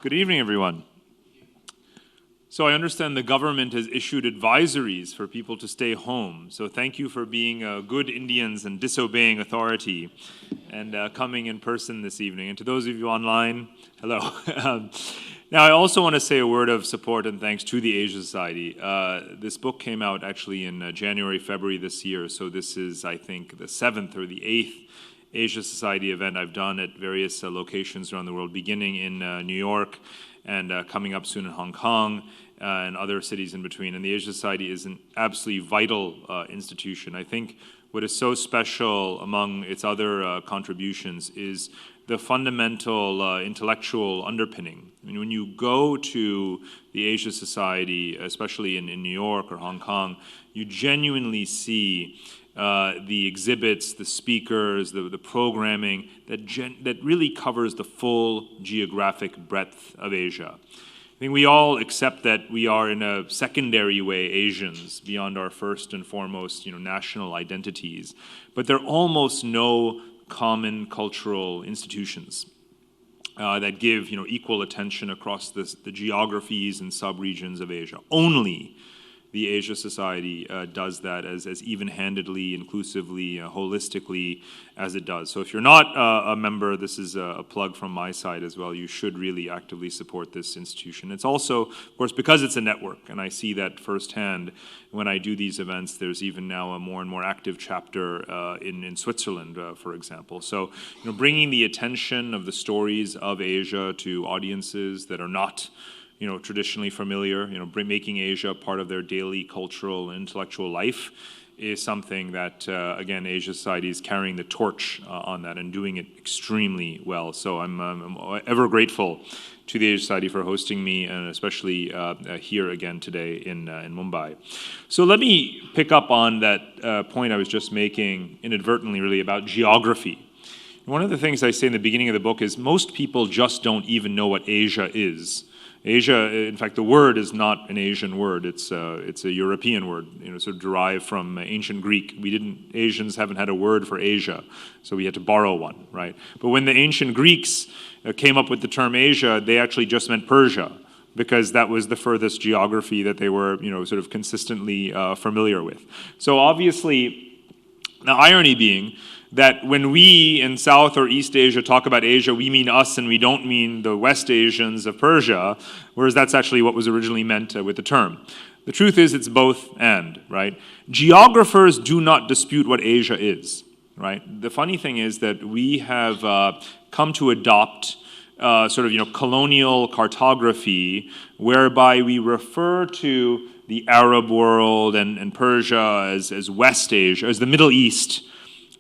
Good evening, everyone. So I understand the government has issued advisories for people to stay home. So thank you for being good Indians and disobeying authority and coming in person this evening. And to those of you online, hello. Now, I also want to say a word of support and thanks to the Asia Society. This book came out actually in January, February this year. So this is, I think, the 7th or the 8th Asia Society event I've done at various locations around the world, beginning in New York and coming up soon in Hong Kong and other cities in between. And the Asia Society is an absolutely vital institution. I think what is so special among its other contributions is the fundamental intellectual underpinning. I mean, when you go to the Asia Society, especially in New York or Hong Kong, you genuinely see the exhibits, the speakers, the programming that really covers the full geographic breadth of Asia. I think we all accept that we are in a secondary way Asians beyond our first and foremost, national identities, but there are almost no common cultural institutions that give, equal attention across the geographies and subregions of Asia. Only the Asia Society does that as even-handedly, inclusively, holistically as it does. So if you're not a member, this is a plug from my side as well. You should really actively support this institution. It's also, of course, because it's a network, and I see that firsthand when I do these events. There's even now a more and more active chapter in Switzerland, for example. So, bringing the attention of the stories of Asia to audiences that are not traditionally familiar, making Asia part of their daily cultural and intellectual life is something that, again, Asia Society is carrying the torch on that and doing it extremely well. So I'm ever grateful to the Asia Society for hosting me, and especially here again today in Mumbai. So let me pick up on that point I was just making inadvertently, really, about geography. One of the things I say in the beginning of the book is most people just don't even know what Asia is. Asia, in fact, the word is not an Asian word. It's a European word, sort of derived from ancient Greek. Asians haven't had a word for Asia, so we had to borrow one, right? But when the ancient Greeks came up with the term Asia, they actually just meant Persia, because that was the furthest geography that they were, sort of consistently familiar with. So obviously, the irony being that when we in South or East Asia talk about Asia, we mean us and we don't mean the West Asians of Persia, whereas that's actually what was originally meant with the term. The truth is it's both and, right? Geographers do not dispute what Asia is, right? The funny thing is that we have come to adopt colonial cartography whereby we refer to the Arab world and Persia as West Asia, as the Middle East,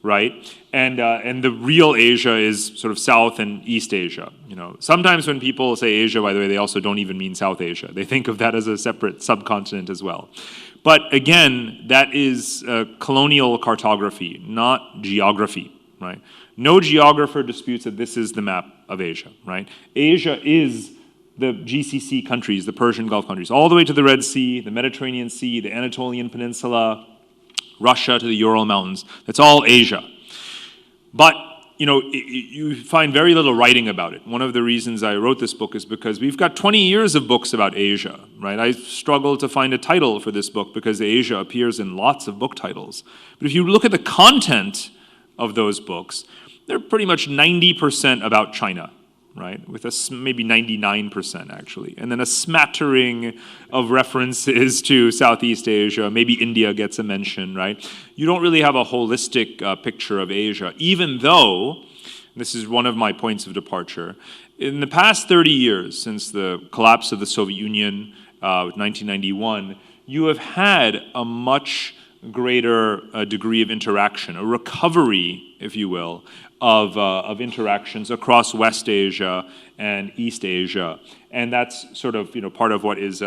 right? And the real Asia is sort of South and East Asia. Sometimes when people say Asia, by the way, they also don't even mean South Asia. They think of that as a separate subcontinent as well. But again, that is colonial cartography, not geography, right? No geographer disputes that this is the map of Asia, right? Asia is the GCC countries, the Persian Gulf countries, all the way to the Red Sea, the Mediterranean Sea, the Anatolian Peninsula, Russia to the Ural Mountains. That's all Asia. But, you find very little writing about it. One of the reasons I wrote this book is because we've got 20 years of books about Asia, right? I struggled to find a title for this book because Asia appears in lots of book titles. But if you look at the content of those books, they're pretty much 90% about China, right? With maybe 99% actually. And then a smattering of references to Southeast Asia, maybe India gets a mention, right? You don't really have a holistic picture of Asia, even though, this is one of my points of departure, in the past 30 years, since the collapse of the Soviet Union, 1991, you have had a much greater degree of interaction, a recovery, if you will, of interactions across West Asia and East Asia. And that's sort of, part of what is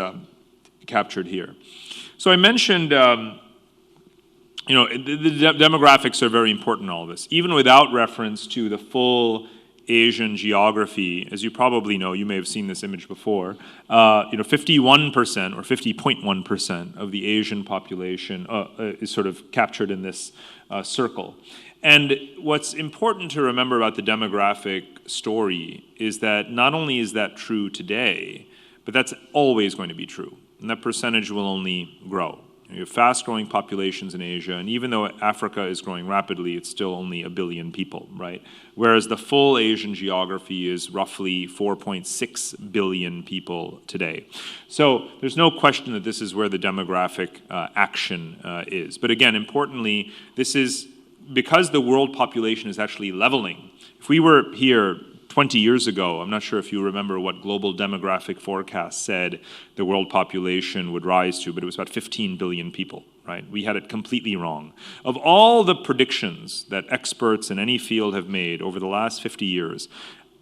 captured here. So I mentioned, the demographics are very important in all of this. Even without reference to the full Asian geography, as you probably know, you may have seen this image before, 51% or 50.1% of the Asian population is sort of captured in this circle. And what's important to remember about the demographic story is that not only is that true today, but that's always going to be true. And that percentage will only grow. You have fast-growing populations in Asia, and even though Africa is growing rapidly, it's still only 1 billion people, right? Whereas the full Asian geography is roughly 4.6 billion people today. So there's no question that this is where the demographic action is. But again, importantly, this is because the world population is actually leveling. If we were here 20 years ago, I'm not sure if you remember what global demographic forecast said the world population would rise to, but it was about 15 billion people, right? We had it completely wrong. Of all the predictions that experts in any field have made over the last 50 years,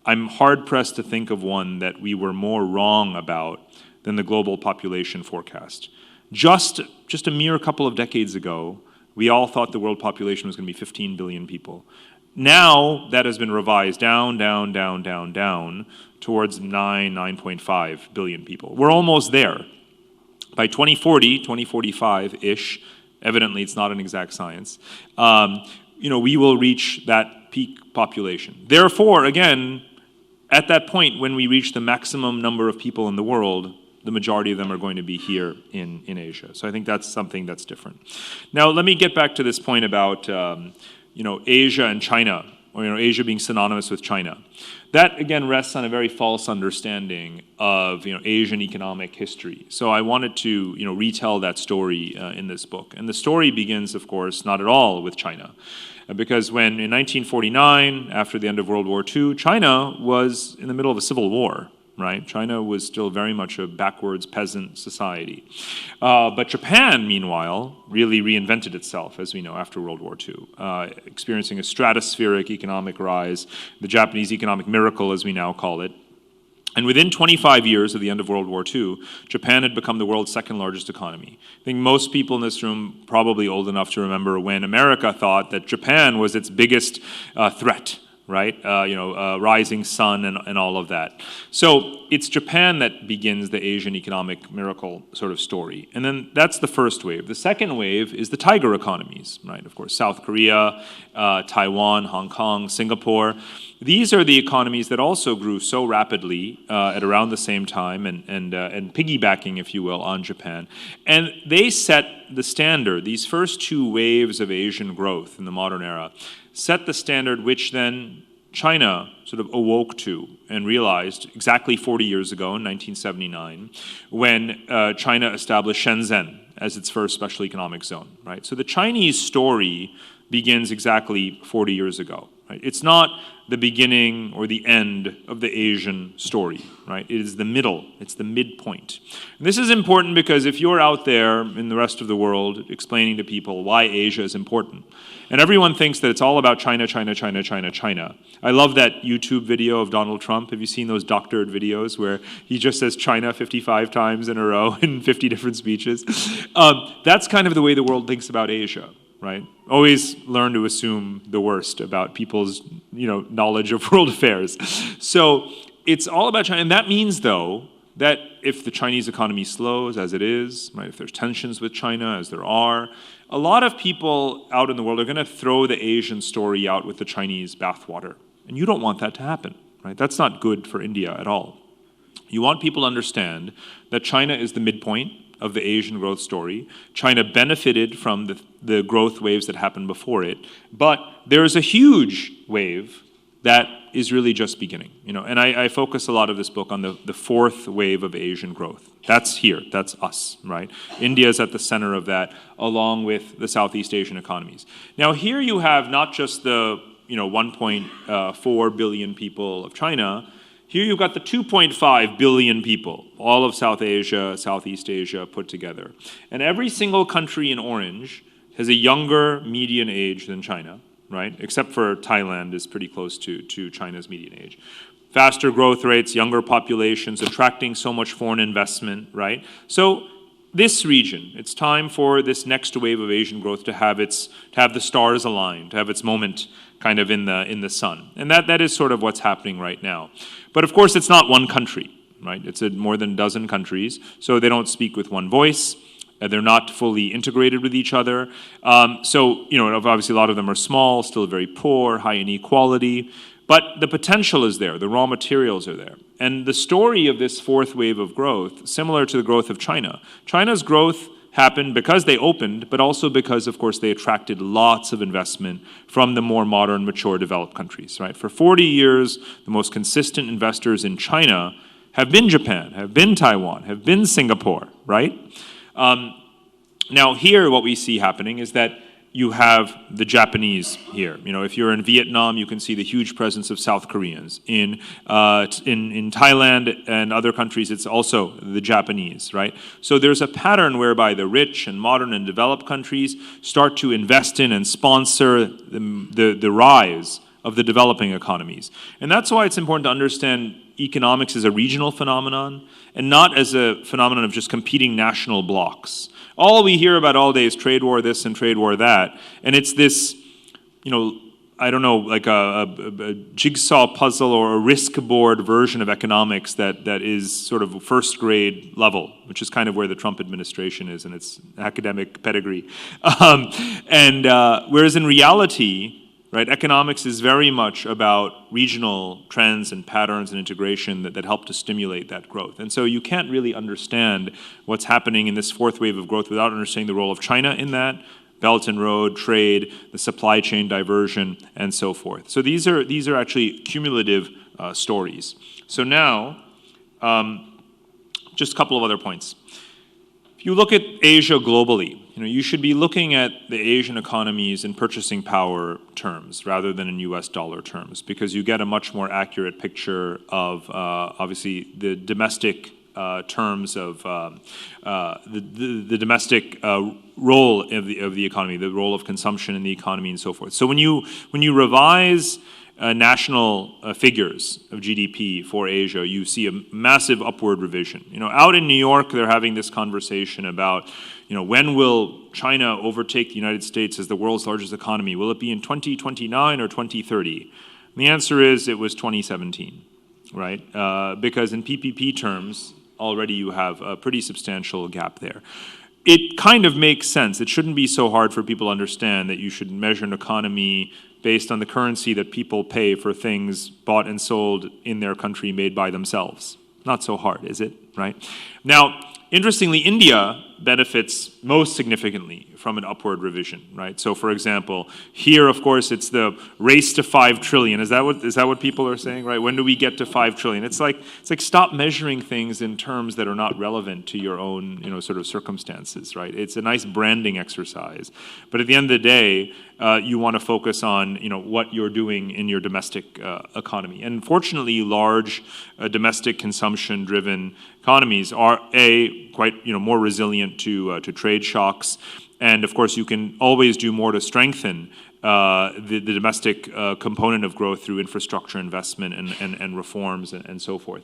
I'm hard-pressed to think of one that we were more wrong about than the global population forecast. Just a mere couple of decades ago, we all thought the world population was going to be 15 billion people. Now, that has been revised down towards 9.5 billion people. We're almost there. By 2040, 2045-ish, evidently it's not an exact science, we will reach that peak population. Therefore, again, at that point, when we reach the maximum number of people in the world, the majority of them are going to be here in Asia. So I think that's something that's different. Now, let me get back to this point about Asia and China, or Asia being synonymous with China. That, again, rests on a very false understanding of Asian economic history. So I wanted to retell that story in this book. And the story begins, of course, not at all with China. Because when in 1949, after the end of World War II, China was in the middle of a civil war. Right? China was still very much a backwards peasant society. But Japan, meanwhile, really reinvented itself, as we know, after World War II, experiencing a stratospheric economic rise, the Japanese economic miracle, as we now call it. And within 25 years of the end of World War II, Japan had become the world's second largest economy. I think most people in this room probably old enough to remember when America thought that Japan was its biggest threat, right? Rising sun and all of that. So it's Japan that begins the Asian economic miracle sort of story. And then that's the first wave. The second wave is the tiger economies, right? Of course, South Korea, Taiwan, Hong Kong, Singapore. These are the economies that also grew so rapidly at around the same time and piggybacking, if you will, on Japan. And they set the standard. These first two waves of Asian growth in the modern era set the standard which then China sort of awoke to and realized exactly 40 years ago in 1979 when China established Shenzhen as its first special economic zone, right? So the Chinese story begins exactly 40 years ago. Right? It's not the beginning or the end of the Asian story, right? It is the middle. It's the midpoint. And this is important because if you're out there in the rest of the world explaining to people why Asia is important, and everyone thinks that it's all about China, China, China, China, China. I love that YouTube video of Donald Trump. Have you seen those doctored videos where he just says China 55 times in a row in 50 different speeches? That's kind of the way the world thinks about Asia. Right? Always learn to assume the worst about people's, knowledge of world affairs. So it's all about China. And that means, though, that if the Chinese economy slows, as it is, right, if there's tensions with China, as there are, a lot of people out in the world are going to throw the Asian story out with the Chinese bathwater. And you don't want that to happen. Right? That's not good for India at all. You want people to understand that China is the midpoint of the Asian growth story. China benefited from the growth waves that happened before it, but there's a huge wave that is really just beginning. And I focus a lot of this book on the fourth wave of Asian growth. That's here, that's us, right? India is at the center of that, along with the Southeast Asian economies. Now here you have not just the 1.4 billion people of China. Here you've got the 2.5 billion people, all of South Asia, Southeast Asia put together. And every single country in orange has a younger median age than China, right? Except for Thailand is pretty close to China's median age. Faster growth rates, younger populations, attracting so much foreign investment, right? So this region, it's time for this next wave of Asian growth to have the stars aligned, to have its moment kind of in the sun. And that is sort of what's happening right now. But of course, it's not one country, right? It's more than a dozen countries, so they don't speak with one voice. They're not fully integrated with each other. So, obviously a lot of them are small, still very poor, high inequality, but the potential is there. The raw materials are there. And the story of this fourth wave of growth, similar to the growth of China. China's growth happened because they opened, but also because, of course, they attracted lots of investment from the more modern, mature, developed countries, right? For 40 years, the most consistent investors in China have been Japan, have been Taiwan, have been Singapore, right? Now here, what we see happening is that you have the Japanese here. If you're in Vietnam, you can see the huge presence of South Koreans. In Thailand and other countries, it's also the Japanese, right? So there's a pattern whereby the rich and modern and developed countries start to invest in and sponsor the rise of the developing economies. And that's why it's important to understand economics as a regional phenomenon and not as a phenomenon of just competing national blocks. All we hear about all day is trade war this and trade war that, and it's this, I don't know, like a jigsaw puzzle or a risk board version of economics that is sort of first grade level, which is kind of where the Trump administration is in its academic pedigree. Whereas in reality, right, economics is very much about regional trends and patterns and integration that help to stimulate that growth. And so you can't really understand what's happening in this fourth wave of growth without understanding the role of China in that, Belt and Road, trade, the supply chain diversion, and so forth. So these are actually cumulative stories. So now, just a couple of other points. If you look at Asia globally, you should be looking at the Asian economies in purchasing power terms rather than in US dollar terms, because you get a much more accurate picture of obviously the domestic terms of the domestic role of the economy, the role of consumption in the economy, and so forth. So when you revise national figures of GDP for Asia, you see a massive upward revision. Out in New York, they're having this conversation about, when will China overtake the United States as the world's largest economy? Will it be in 2029 or 2030? And the answer is it was 2017, right? Because in PPP terms, already you have a pretty substantial gap there. It kind of makes sense. It shouldn't be so hard for people to understand that you should measure an economy based on the currency that people pay for things bought and sold in their country made by themselves. Not so hard, is it? Right? Now, interestingly, India benefits most significantly from an upward revision, right? So, for example, here, of course, it's the race to 5 trillion. Is that what people are saying, right? When do we get to 5 trillion? It's like stop measuring things in terms that are not relevant to your own, sort of circumstances, right? It's a nice branding exercise, but at the end of the day, you want to focus on, what you're doing in your domestic economy. And fortunately, large domestic consumption-driven economies are quite more resilient to trade shocks, and of course you can always do more to strengthen the domestic component of growth through infrastructure investment and reforms and so forth.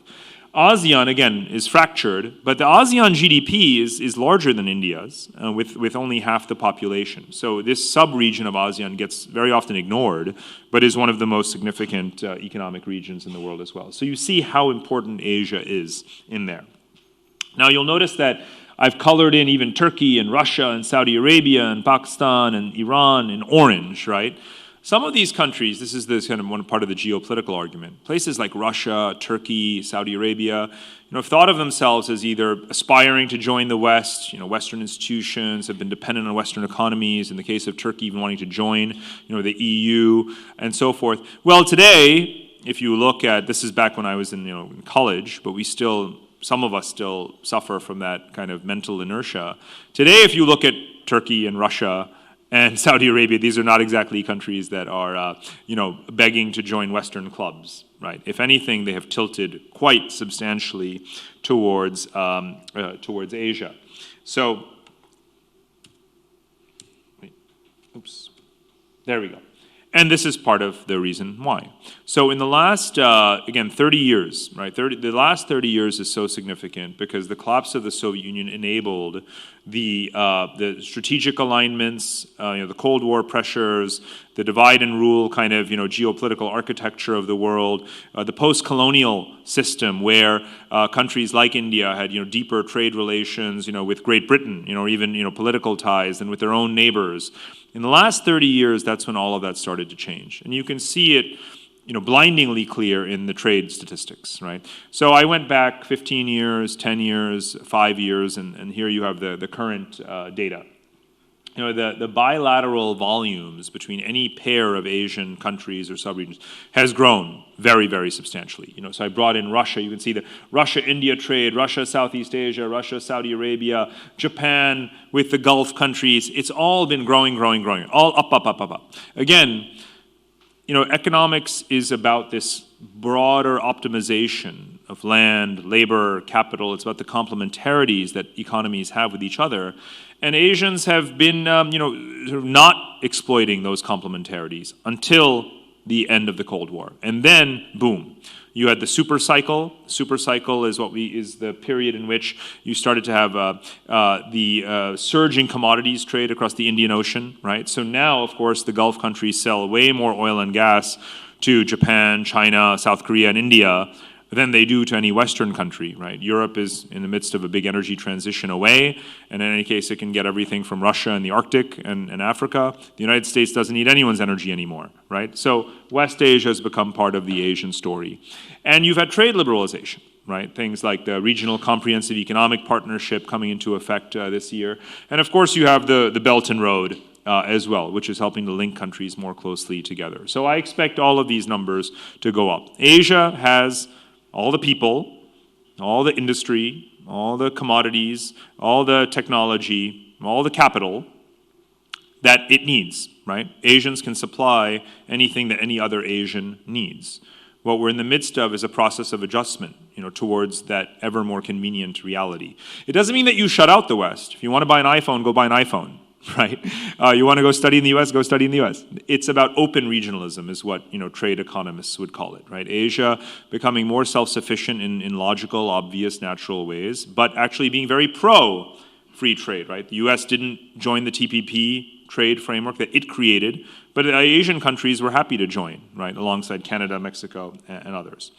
ASEAN, again, is fractured, but the ASEAN GDP is larger than India's, with only half the population. So this sub-region of ASEAN gets very often ignored, but is one of the most significant economic regions in the world as well. So you see how important Asia is in there. Now you'll notice that I've colored in even Turkey and Russia and Saudi Arabia and Pakistan and Iran in orange, right? Some of these countries, this is kind of one part of the geopolitical argument, places like Russia, Turkey, Saudi Arabia, have thought of themselves as either aspiring to join the West, Western institutions have been dependent on Western economies, in the case of Turkey even wanting to join, the EU and so forth. Well, today, if you look at, this is back when I was in college, but some of us still suffer from that kind of mental inertia. Today, if you look at Turkey and Russia and Saudi Arabia, these are not exactly countries that are, begging to join Western clubs, right? If anything, they have tilted quite substantially towards Asia. So, there we go. And this is part of the reason why. So in the last, again, 30 years, right? The last 30 years is so significant because the collapse of the Soviet Union enabled the strategic alignments, the Cold War pressures, the divide and rule kind of, geopolitical architecture of the world, the post-colonial system where countries like India had, deeper trade relations, with Great Britain, or even, political ties and with their own neighbors. In the last 30 years, that's when all of that started to change. And you can see it, blindingly clear in the trade statistics, right? So I went back 15 years, 10 years, 5 years, and here you have the current data. The bilateral volumes between any pair of Asian countries or subregions has grown very, very substantially. So I brought in Russia. You can see the Russia-India trade, Russia-Southeast Asia, Russia-Saudi Arabia, Japan with the Gulf countries. It's all been growing, all up. Again, economics is about this broader optimization of land, labor, capital. It's about the complementarities that economies have with each other. And Asians have been, sort of not exploiting those complementarities until the end of the Cold War. And then, boom, you had the super cycle. Super cycle is is the period in which you started to have the surging commodities trade across the Indian Ocean, right? So now, of course, the Gulf countries sell way more oil and gas to Japan, China, South Korea, and India than they do to any Western country, right? Europe is in the midst of a big energy transition away, and in any case, it can get everything from Russia and the Arctic and Africa. The United States doesn't need anyone's energy anymore, right? So West Asia has become part of the Asian story. And you've had trade liberalization, right? Things like the Regional Comprehensive Economic Partnership coming into effect this year. And of course, you have the Belt and Road as well, which is helping to link countries more closely together. So I expect all of these numbers to go up. Asia has all the people, all the industry, all the commodities, all the technology, all the capital that it needs, right? Asians can supply anything that any other Asian needs. What we're in the midst of is a process of adjustment, towards that ever more convenient reality. It doesn't mean that you shut out the West. If you want to buy an iPhone, go buy an iPhone. Right? You want to go study in the U.S., go study in the U.S. It's about open regionalism is what, trade economists would call it, right? Asia becoming more self-sufficient in logical, obvious, natural ways, but actually being very pro-free trade, right? The U.S. didn't join the TPP trade framework that it created, but Asian countries were happy to join, right, alongside Canada, Mexico, and others.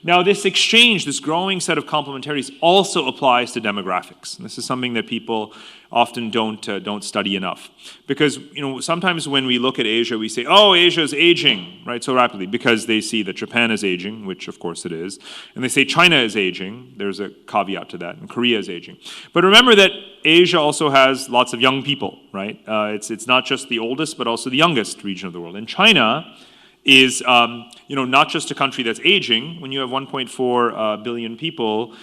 Now, this exchange, this growing set of complementarities also applies to demographics. And this is something that people often don't study enough. Because, sometimes when we look at Asia, we say, oh, Asia is aging, right, so rapidly, because they see that Japan is aging, which of course it is, and they say China is aging, there's a caveat to that, and Korea is aging. But remember that Asia also has lots of young people, right? It's not just the oldest, but also the youngest region of the world. And China is, not just a country that's aging. When you have 1.4 billion people,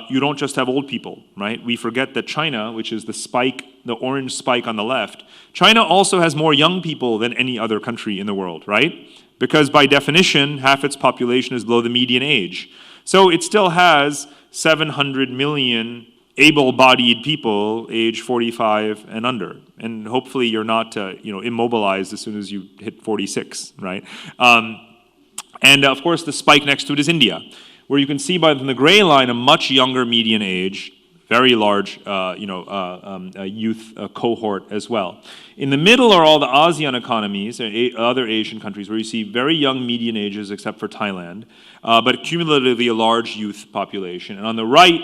you don't just have old people, right? We forget that China, which is the orange spike on the left, China also has more young people than any other country in the world, right? Because by definition, half its population is below the median age. So it still has 700 million able-bodied people age 45 and under. And hopefully you're not immobilized as soon as you hit 46, right? And of course the spike next to it is India, where you can see by the gray line a much younger median age, very large youth cohort as well. In the middle are all the ASEAN economies, other Asian countries, where you see very young median ages except for Thailand, but cumulatively a large youth population. And on the right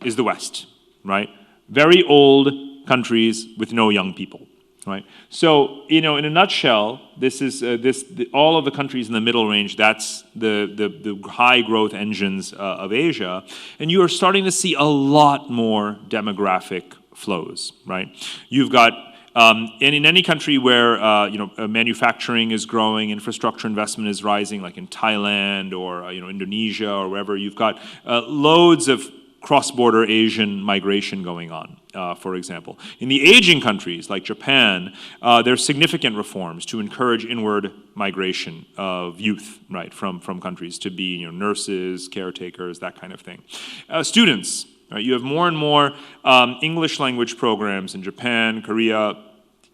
is the West, right? Very old countries with no young people, right? So, in a nutshell, this is all of the countries in the middle range. That's the high growth engines of Asia, and you are starting to see a lot more demographic flows, right? You've got and in any country where manufacturing is growing, infrastructure investment is rising, like in Thailand or Indonesia or wherever, you've got loads of cross-border Asian migration going on, for example. In the aging countries like Japan, there's significant reforms to encourage inward migration of youth, right, from countries to be nurses, caretakers, that kind of thing. Students, right, you have more and more English language programs in Japan, Korea,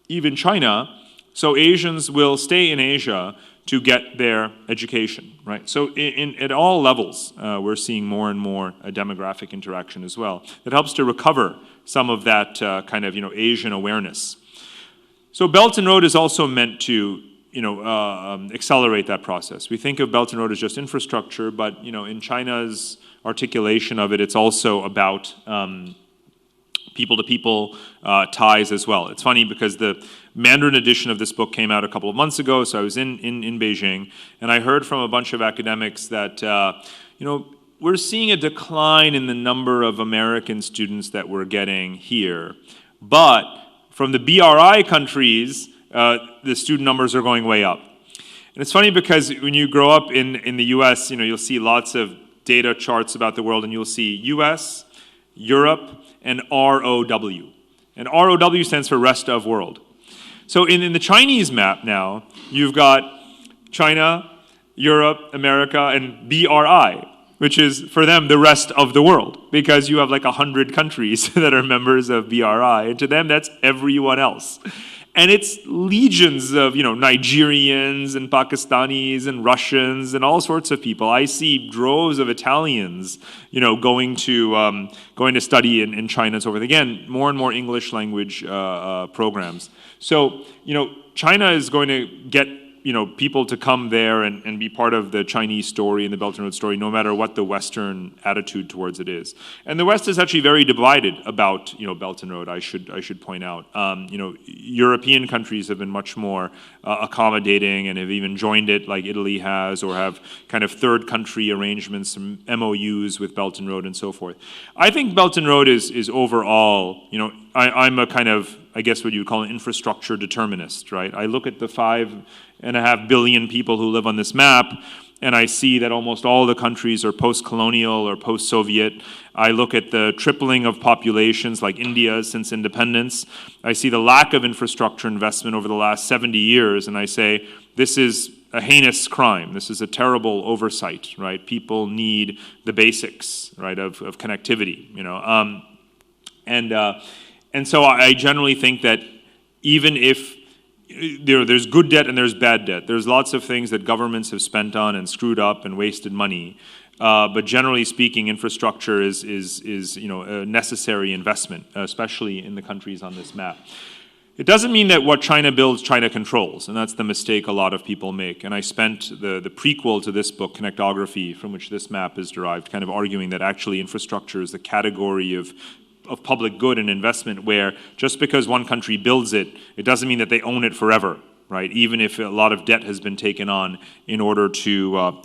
even China, So Asians will stay in Asia to get their education, right? So at all levels, we're seeing more and more demographic interaction as well. That helps to recover some of that kind of, Asian awareness. So Belt and Road is also meant to, accelerate that process. We think of Belt and Road as just infrastructure, but, in China's articulation of it, it's also about people-to-people ties as well. It's funny because the Mandarin edition of this book came out a couple of months ago, so I was in Beijing, and I heard from a bunch of academics that, we're seeing a decline in the number of American students that we're getting here, but from the BRI countries, the student numbers are going way up. And it's funny because when you grow up in the US, you'll see lots of data charts about the world, and you'll see US, Europe, and ROW. And ROW stands for rest of world. So in the Chinese map now, you've got China, Europe, America, and BRI, which is, for them, the rest of the world, because you have like 100 countries that are members of BRI, and to them, that's everyone else. And it's legions of, Nigerians and Pakistanis and Russians and all sorts of people. I see droves of Italians, going to study in China and so forth. Again, more and more English language programs. So, China is going to get people to come there and be part of the Chinese story and the Belt and Road story, no matter what the Western attitude towards it is. And the West is actually very divided about, Belt and Road, I should point out. European countries have been much more accommodating and have even joined it, like Italy has, or have kind of third country arrangements, some MOUs with Belt and Road and so forth. I think Belt and Road is overall, I'm a kind of, I guess what you would call an infrastructure determinist, right? I look at the 5.5 billion people who live on this map, and I see that almost all the countries are post-colonial or post-Soviet. I look at the tripling of populations like India since independence. I see the lack of infrastructure investment over the last 70 years, and I say, this is a heinous crime. This is a terrible oversight, right? People need the basics, right, of connectivity, And so I generally think that even if there's good debt and there's bad debt, there's lots of things that governments have spent on and screwed up and wasted money. But generally speaking, infrastructure is a necessary investment, especially in the countries on this map. It doesn't mean that what China builds, China controls, and that's the mistake a lot of people make. And I spent the prequel to this book, Connectography, from which this map is derived, kind of arguing that actually infrastructure is the category of public good and investment where just because one country builds it, it doesn't mean that they own it forever, right? Even if a lot of debt has been taken on in order to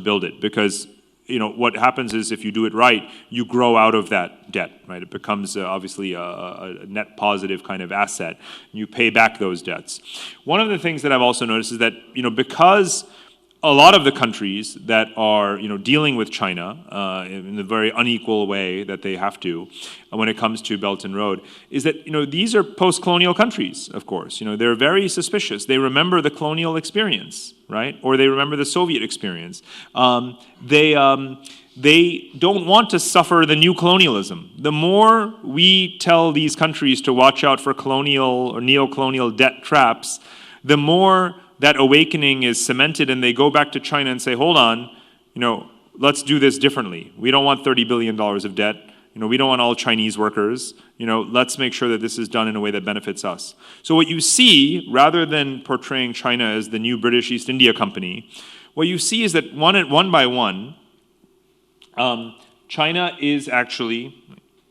build it. Because what happens is if you do it right, you grow out of that debt, right? It becomes obviously a net positive kind of asset. You pay back those debts. One of the things that I've also noticed is that, because a lot of the countries that are, dealing with China in the very unequal way that they have to when it comes to Belt and Road, is that, these are post-colonial countries, of course. They're very suspicious. They remember the colonial experience, right? Or they remember the Soviet experience. They don't want to suffer the new colonialism. The more we tell these countries to watch out for colonial or neo-colonial debt traps, the more that awakening is cemented, and they go back to China and say, hold on, let's do this differently. We don't want $30 billion of debt. We don't want all Chinese workers. Let's make sure that this is done in a way that benefits us. So what you see, rather than portraying China as the new British East India Company, what you see is that one by one, China is actually,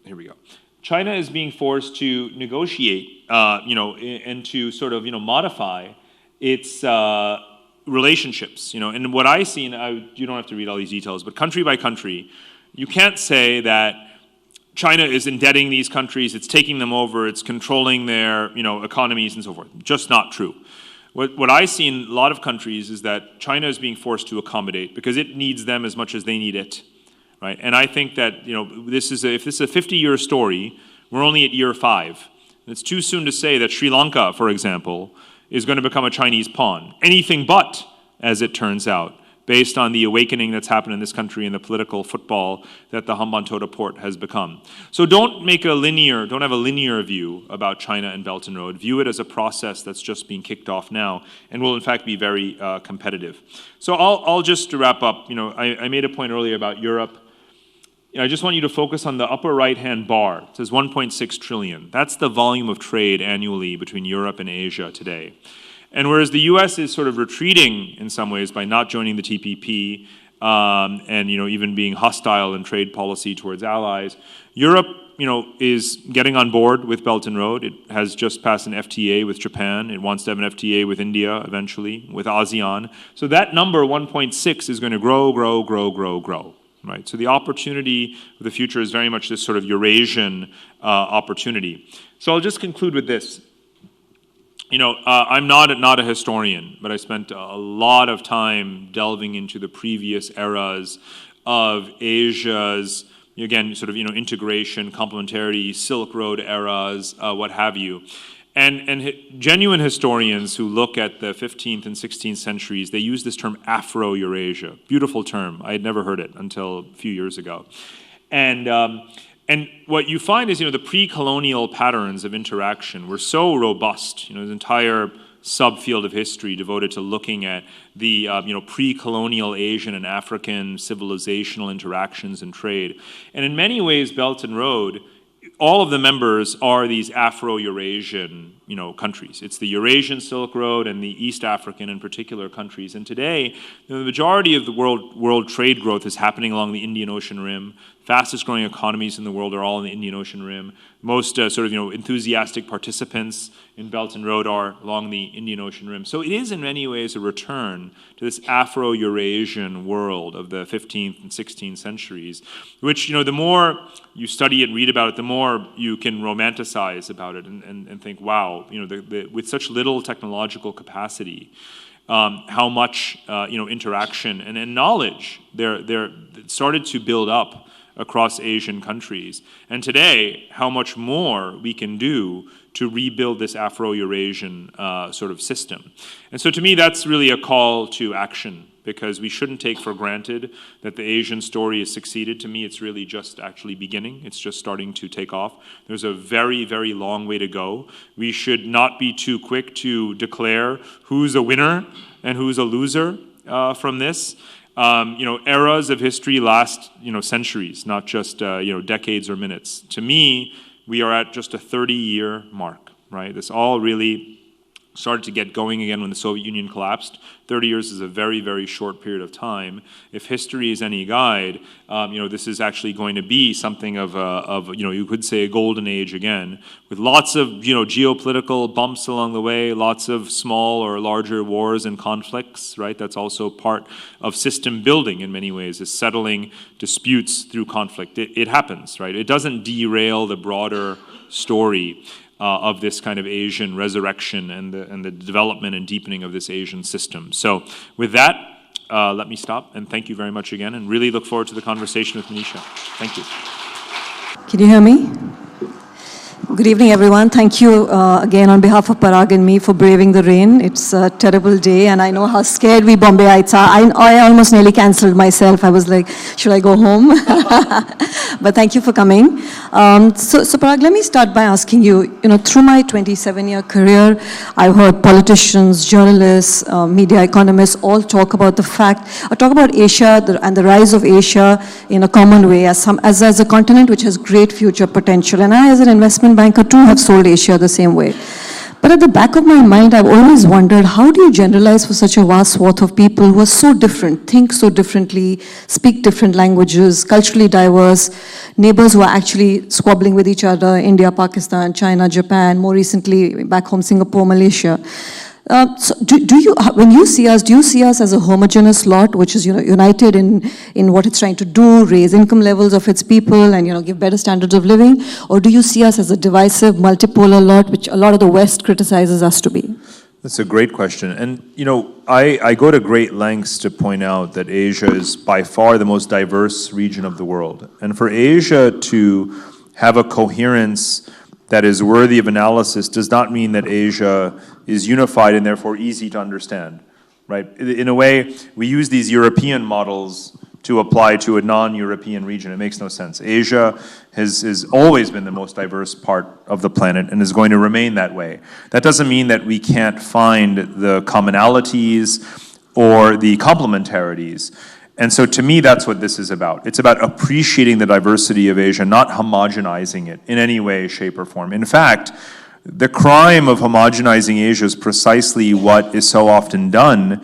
here we go. China is being forced to negotiate, and to sort of, modify its relationships, and what I see, and you don't have to read all these details, but country by country, you can't say that China is indebting these countries, it's taking them over, it's controlling their, economies and so forth. Just not true. What I see in a lot of countries is that China is being forced to accommodate because it needs them as much as they need it, right? And I think that, if this is a 50-year story, we're only at year 5. It's too soon to say that Sri Lanka, for example, is going to become a Chinese pawn. Anything but, as it turns out, based on the awakening that's happened in this country and the political football that the Hambantota port has become. So don't have a linear view about China and Belt and Road. View it as a process that's just being kicked off now and will in fact be very competitive. So I'll just wrap up. I made a point earlier about Europe. I just want you to focus on the upper right-hand bar. It says 1.6 trillion. That's the volume of trade annually between Europe and Asia today. And whereas the U.S. is sort of retreating in some ways by not joining the TPP and even being hostile in trade policy towards allies, Europe is getting on board with Belt and Road. It has just passed an FTA with Japan. It wants to have an FTA with India eventually, with ASEAN. So that number 1.6 is going to grow. Right? So the opportunity for the future is very much this sort of Eurasian opportunity. So I'll just conclude with this. I'm not a historian, but I spent a lot of time delving into the previous eras of Asia's, again, sort of, integration, complementarity, Silk Road eras, what have you. And genuine historians who look at the 15th and 16th centuries, they use this term Afro-Eurasia. Beautiful term. I had never heard it until a few years ago. And what you find is, the pre-colonial patterns of interaction were so robust. There's an entire subfield of history devoted to looking at the pre-colonial Asian and African civilizational interactions and trade. And in many ways, Belt and Road, all of the members are these Afro-Eurasian countries. It's the Eurasian Silk Road and the East African in particular countries. And today, the majority of the world trade growth is happening along the Indian Ocean Rim. Fastest growing economies in the world are all in the Indian Ocean Rim. Most enthusiastic participants in Belt and Road are along the Indian Ocean Rim. So it is in many ways a return to this Afro-Eurasian world of the 15th and 16th centuries, which, the more you study it and read about it, the more you can romanticize about it and think, wow, with such little technological capacity, how much interaction and knowledge there started to build up across Asian countries. And today, how much more we can do to rebuild this Afro-Eurasian sort of system. And so to me, that's really a call to action, because we shouldn't take for granted that the Asian story has succeeded. To me, it's really just actually beginning. It's just starting to take off. There's a very, very long way to go. We should not be too quick to declare who's a winner and who's a loser from this. Eras of history last, centuries, not just, decades or minutes. To me, we are at just a 30-year mark, right? This all really started to get going again when the Soviet Union collapsed. 30 years is a very, very short period of time. If history is any guide, this is actually going to be something of you could say a golden age again, with lots of, geopolitical bumps along the way, lots of small or larger wars and conflicts, right? That's also part of system building in many ways, is settling disputes through conflict. It happens, right? It doesn't derail the broader story of this kind of Asian resurrection and the development and deepening of this Asian system. So with that, let me stop and thank you very much again, and really look forward to the conversation with Manisha. Thank you. Can you hear me? Good evening, everyone. Thank you again on behalf of Parag and me for braving the rain. It's a terrible day, and I know how scared we Bombayites are. I almost nearly cancelled myself. I was like, should I go home? But thank you for coming. So Parag, let me start by asking you, through my 27-year career, I've heard politicians, journalists, media economists all talk about talk about Asia and the rise of Asia in a common way as a continent which has great future potential. And I, as an investment banker too, have sold Asia the same way. But at the back of my mind, I've always wondered, how do you generalize for such a vast swath of people who are so different, think so differently, speak different languages, culturally diverse, neighbors who are actually squabbling with each other, India, Pakistan, China, Japan, more recently back home, Singapore, Malaysia. So when you see us, do you see us as a homogeneous lot, which is united in what it's trying to do, raise income levels of its people, and give better standards of living, or do you see us as a divisive, multipolar lot, which a lot of the West criticizes us to be? That's a great question, and I go to great lengths to point out that Asia is by far the most diverse region of the world, and for Asia to have a coherence that is worthy of analysis does not mean that Asia is unified and therefore easy to understand. right? In a way, we use these European models to apply to a non-European region. It makes no sense. Asia has always been the most diverse part of the planet and is going to remain that way. That doesn't mean that we can't find the commonalities or the complementarities. And so to me, that's what this is about. It's about appreciating the diversity of Asia, not homogenizing it in any way, shape, or form. In fact, the crime of homogenizing Asia is precisely what is so often done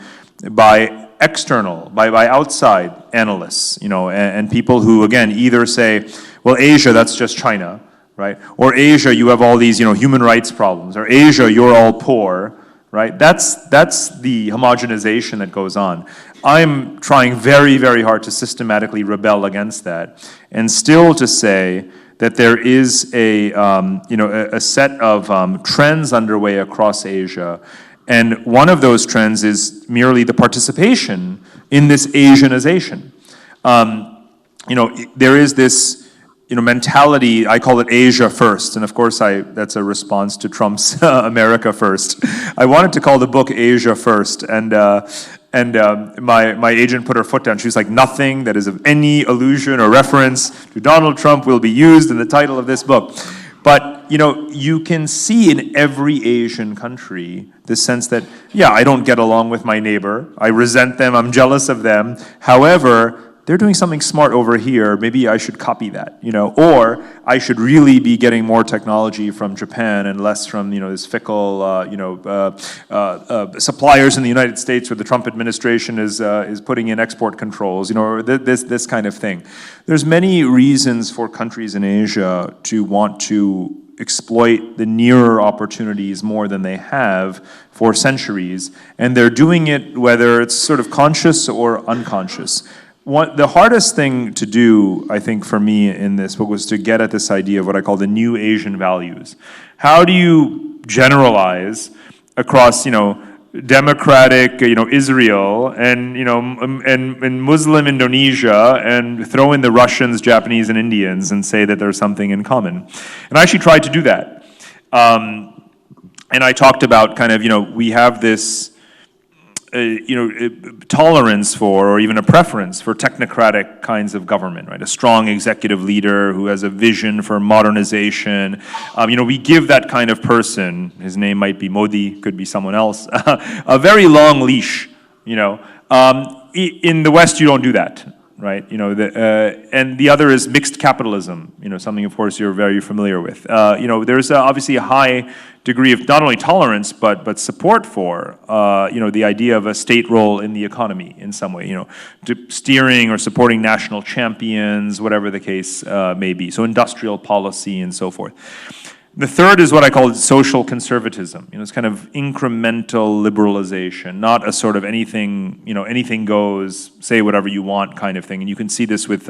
by by outside analysts, and people who, again, either say, well, Asia, that's just China, right? Or Asia, you have all these, human rights problems. Or Asia, you're all poor, right? That's the homogenization that goes on. I'm trying very, very hard to systematically rebel against that, and still to say that there is a set of trends underway across Asia. And one of those trends is merely the participation in this Asianization. There is this, mentality. I call it Asia first, and of course, that's a response to Trump's America first. I wanted to call the book Asia First, and my agent put her foot down. She was like, nothing that is of any allusion or reference to Donald Trump will be used in the title of this book. But, you can see in every Asian country the sense that, yeah, I don't get along with my neighbor. I resent them. I'm jealous of them. However, they're doing something smart over here. Maybe I should copy that, or I should really be getting more technology from Japan and less from, this fickle, suppliers in the United States where the Trump administration is putting in export controls, or this kind of thing. There's many reasons for countries in Asia to want to exploit the nearer opportunities more than they have for centuries, and they're doing it whether it's sort of conscious or unconscious. The hardest thing to do, I think, for me in this book was to get at this idea of what I call the new Asian values. How do you generalize across, democratic, Israel and Muslim Indonesia and throw in the Russians, Japanese, and Indians and say that there's something in common? And I actually tried to do that. And I talked about kind of, we have this tolerance for, or even a preference for technocratic kinds of government, right? A strong executive leader who has a vision for modernization. We give that kind of person, his name might be Modi, could be someone else, a very long leash, In the West, you don't do that, right? And the other is mixed capitalism, something, of course, you're very familiar with. There's obviously a high degree of not only tolerance, but support for, the idea of a state role in the economy in some way, steering or supporting national champions, whatever the case may be. So industrial policy and so forth. The third is what I call social conservatism. It's kind of incremental liberalization, not a sort of anything, anything goes, say whatever you want kind of thing. And you can see this with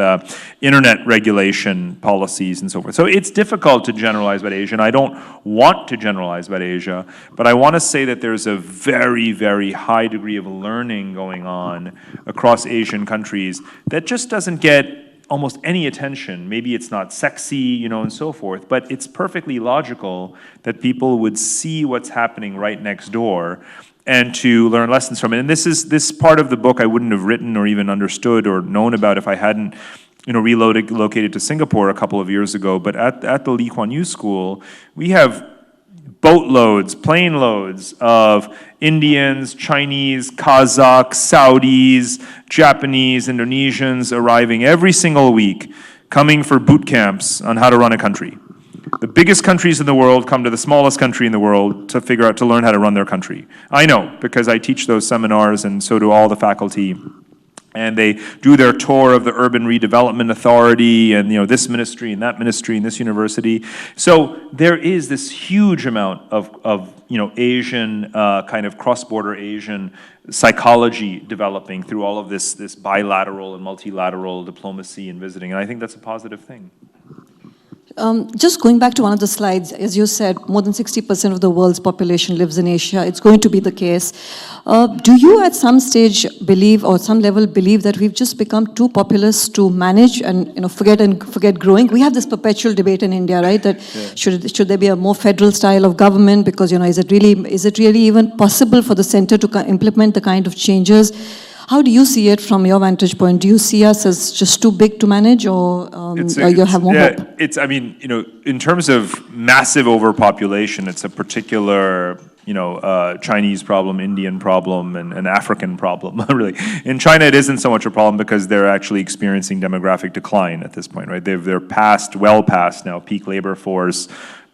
internet regulation policies and so forth. So it's difficult to generalize about Asia, and I don't want to generalize about Asia, but I want to say that there's a very, very high degree of learning going on across Asian countries that just doesn't get almost any attention. Maybe it's not sexy, and so forth, but it's perfectly logical that people would see what's happening right next door and to learn lessons from it. And this part of the book I wouldn't have written or even understood or known about if I hadn't relocated to Singapore a couple of years ago. But at the Lee Kuan Yew School, we have boatloads, plane loads of Indians, Chinese, Kazakhs, Saudis, Japanese, Indonesians arriving every single week, coming for boot camps on how to run a country. The biggest countries in the world come to the smallest country in the world to learn how to run their country. I know, because I teach those seminars, and so do all the faculty. And they do their tour of the Urban Redevelopment Authority and this ministry and that ministry and this university. So there is this huge amount of Asian kind of cross-border Asian psychology developing through all of this bilateral and multilateral diplomacy and visiting, and I think that's a positive thing. Just going back to one of the slides, as you said, more than 60% of the world's population lives in Asia. It's going to be the case. Do you at some stage believe, or some level believe, that we've just become too populous to manage and forget growing? We have this perpetual debate in India, right? That should there be a more federal style of government? Because is it really even possible for the center to implement the kind of changes? How do you see it from your vantage point? Do you see us as just too big to manage, or you have more hope? In terms of massive overpopulation, it's a particular, Chinese problem, Indian problem, and African problem, really. In China, it isn't so much a problem because they're actually experiencing demographic decline at this point, right? They're well past now peak labor force,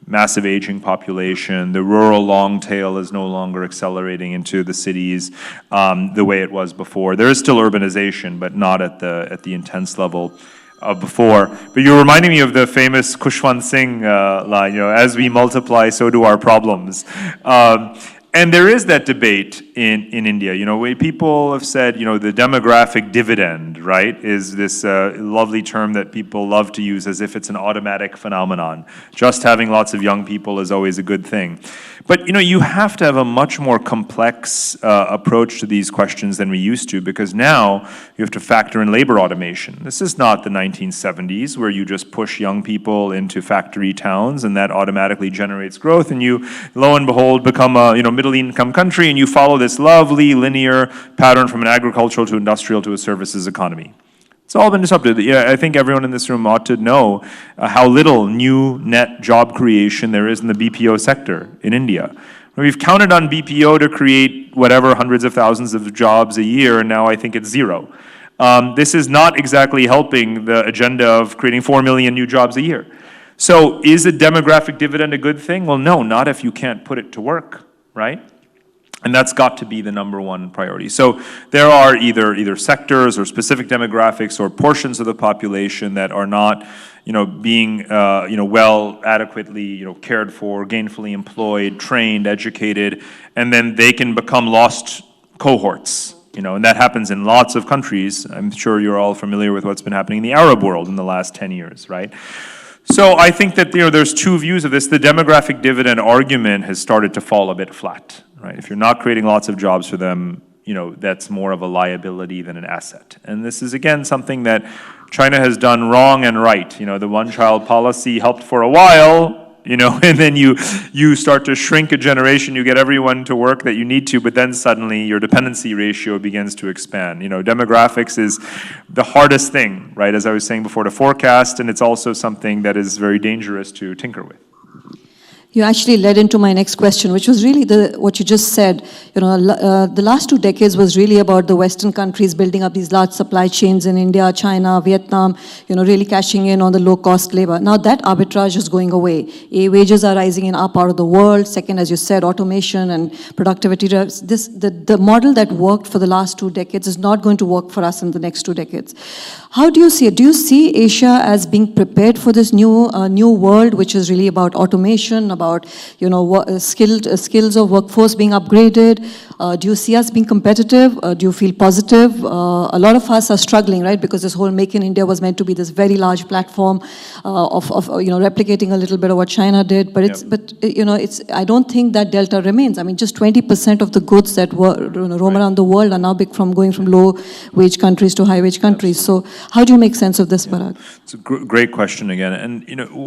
massive aging population. The rural long tail is no longer accelerating into the cities the way it was before. There is still urbanization, but not at the intense level of before. But you're reminding me of the famous Khushwant Singh line, as we multiply, so do our problems. And there is that debate in India, where people have said, the demographic dividend, right, is this lovely term that people love to use as if it's an automatic phenomenon. Just having lots of young people is always a good thing. But, you have to have a much more complex approach to these questions than we used to, because now you have to factor in labor automation. This is not the 1970s where you just push young people into factory towns and that automatically generates growth, and you, lo and behold, become a middle-income country, and you follow this lovely linear pattern from an agricultural to industrial to a services economy. It's all been disrupted. I think everyone in this room ought to know how little new net job creation there is in the BPO sector in India. We've counted on BPO to create whatever hundreds of thousands of jobs a year, and now I think it's zero. This is not exactly helping the agenda of creating 4 million new jobs a year. So is a demographic dividend a good thing? Well, no, not if you can't put it to work, right? And that's got to be the number one priority. So there are either sectors or specific demographics or portions of the population that are not, being, well, adequately, cared for, gainfully employed, trained, educated, and then they can become lost cohorts, and that happens in lots of countries. I'm sure you're all familiar with what's been happening in the Arab world in the last 10 years, right? So I think that, there's two views of this. The demographic dividend argument has started to fall a bit flat. Right? If you're not creating lots of jobs for them, that's more of a liability than an asset. And this is, again, something that China has done wrong and right. The one-child policy helped for a while, and then you start to shrink a generation, you get everyone to work that you need to, but then suddenly your dependency ratio begins to expand. Demographics is the hardest thing, right, as I was saying before, to forecast, and it's also something that is very dangerous to tinker with. You actually led into my next question, which was really what you just said. The last 2 decades was really about the Western countries building up these large supply chains in India, China, Vietnam, really cashing in on the low-cost labor. Now that arbitrage is going away. Wages are rising in our part of the world. Second, as you said, automation and productivity. The model that worked for the last 2 decades is not going to work for us in the next 2 decades. How do you see it? Do you see Asia as being prepared for this new world, which is really about automation, about skills of workforce being upgraded? Do you see us being competitive? Do you feel positive? A lot of us are struggling, right? Because this whole Make in India was meant to be this very large platform of replicating a little bit of what China did. But I don't think that delta remains. I mean, just 20% of the goods that roam around the world are now going from low-wage countries to high-wage countries. So how do you make sense of this, Parag? It's a great question again. And,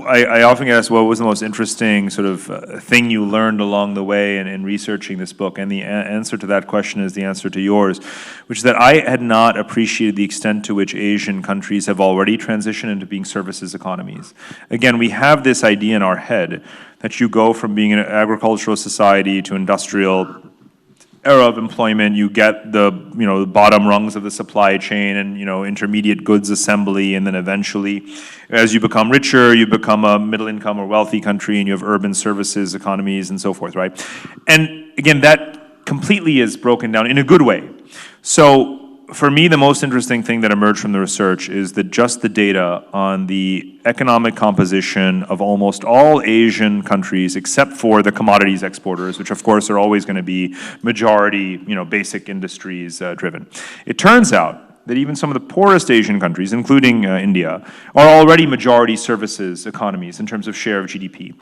I often get asked, what was the most interesting sort of thing you learned along the way in researching this book? And the answer to that question is the answer to yours, which is that I had not appreciated the extent to which Asian countries have already transitioned into being services economies. Again, we have this idea in our head that you go from being an agricultural society to industrial era of employment, you get the bottom rungs of the supply chain and intermediate goods assembly, and then eventually, as you become richer, you become a middle income or wealthy country, and you have urban services economies and so forth, right? And again, that completely is broken down in a good way. So for me, the most interesting thing that emerged from the research is that just the data on the economic composition of almost all Asian countries, except for the commodities exporters, which of course are always going to be majority, basic industries driven. It turns out that even some of the poorest Asian countries, including India, are already majority services economies in terms of share of GDP,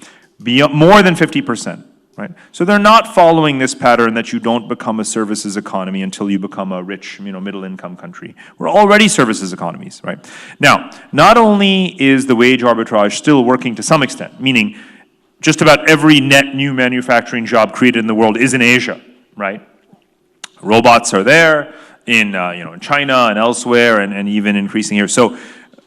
more than 50%. Right? So they're not following this pattern that you don't become a services economy until you become a rich, middle-income country. We're already services economies, right? Now, not only is the wage arbitrage still working to some extent, meaning just about every net new manufacturing job created in the world is in Asia, right? Robots are there in China and elsewhere, and even increasing here. So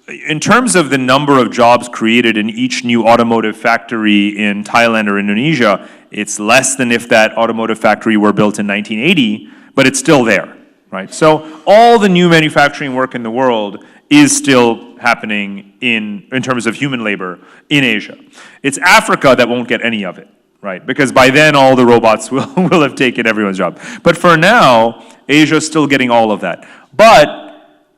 in terms of the number of jobs created in each new automotive factory in Thailand or Indonesia, it's less than if that automotive factory were built in 1980, but it's still there, right? So all the new manufacturing work in the world is still happening in terms of human labor in Asia. It's Africa that won't get any of it, right? Because by then all the robots will have taken everyone's job. But for now, Asia's still getting all of that. But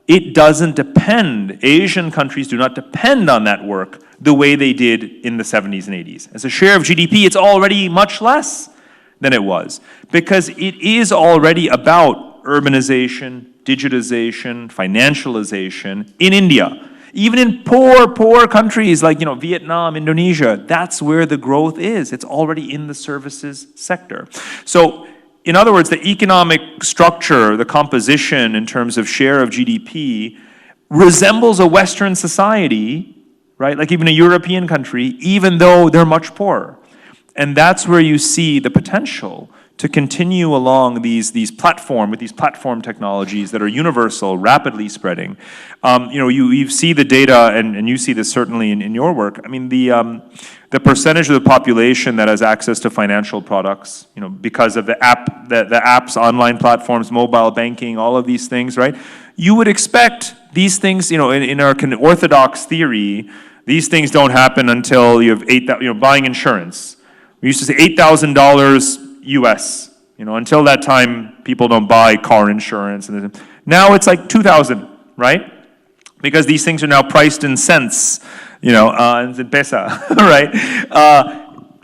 it doesn't depend, Asian countries do not depend on that work the way they did in the 70s and 80s. As a share of GDP, it's already much less than it was, because it is already about urbanization, digitization, financialization in India. Even in poor countries like Vietnam, Indonesia, that's where the growth is. It's already in the services sector. So in other words, the economic structure, the composition in terms of share of GDP resembles a Western society, right? Like even a European country, even though they're much poorer. And that's where you see the potential to continue along with these platform technologies that are universal, rapidly spreading. You see the data, and you see this certainly in your work. I mean, the percentage of the population that has access to financial products, because of the apps, online platforms, mobile banking, all of these things, right? You would expect these things, in our orthodox theory, these things don't happen until you have buying insurance. We used to say $8,000 US. Until that time, people don't buy car insurance. And now it's like 2,000, right? Because these things are now priced in cents, and in pesa, right?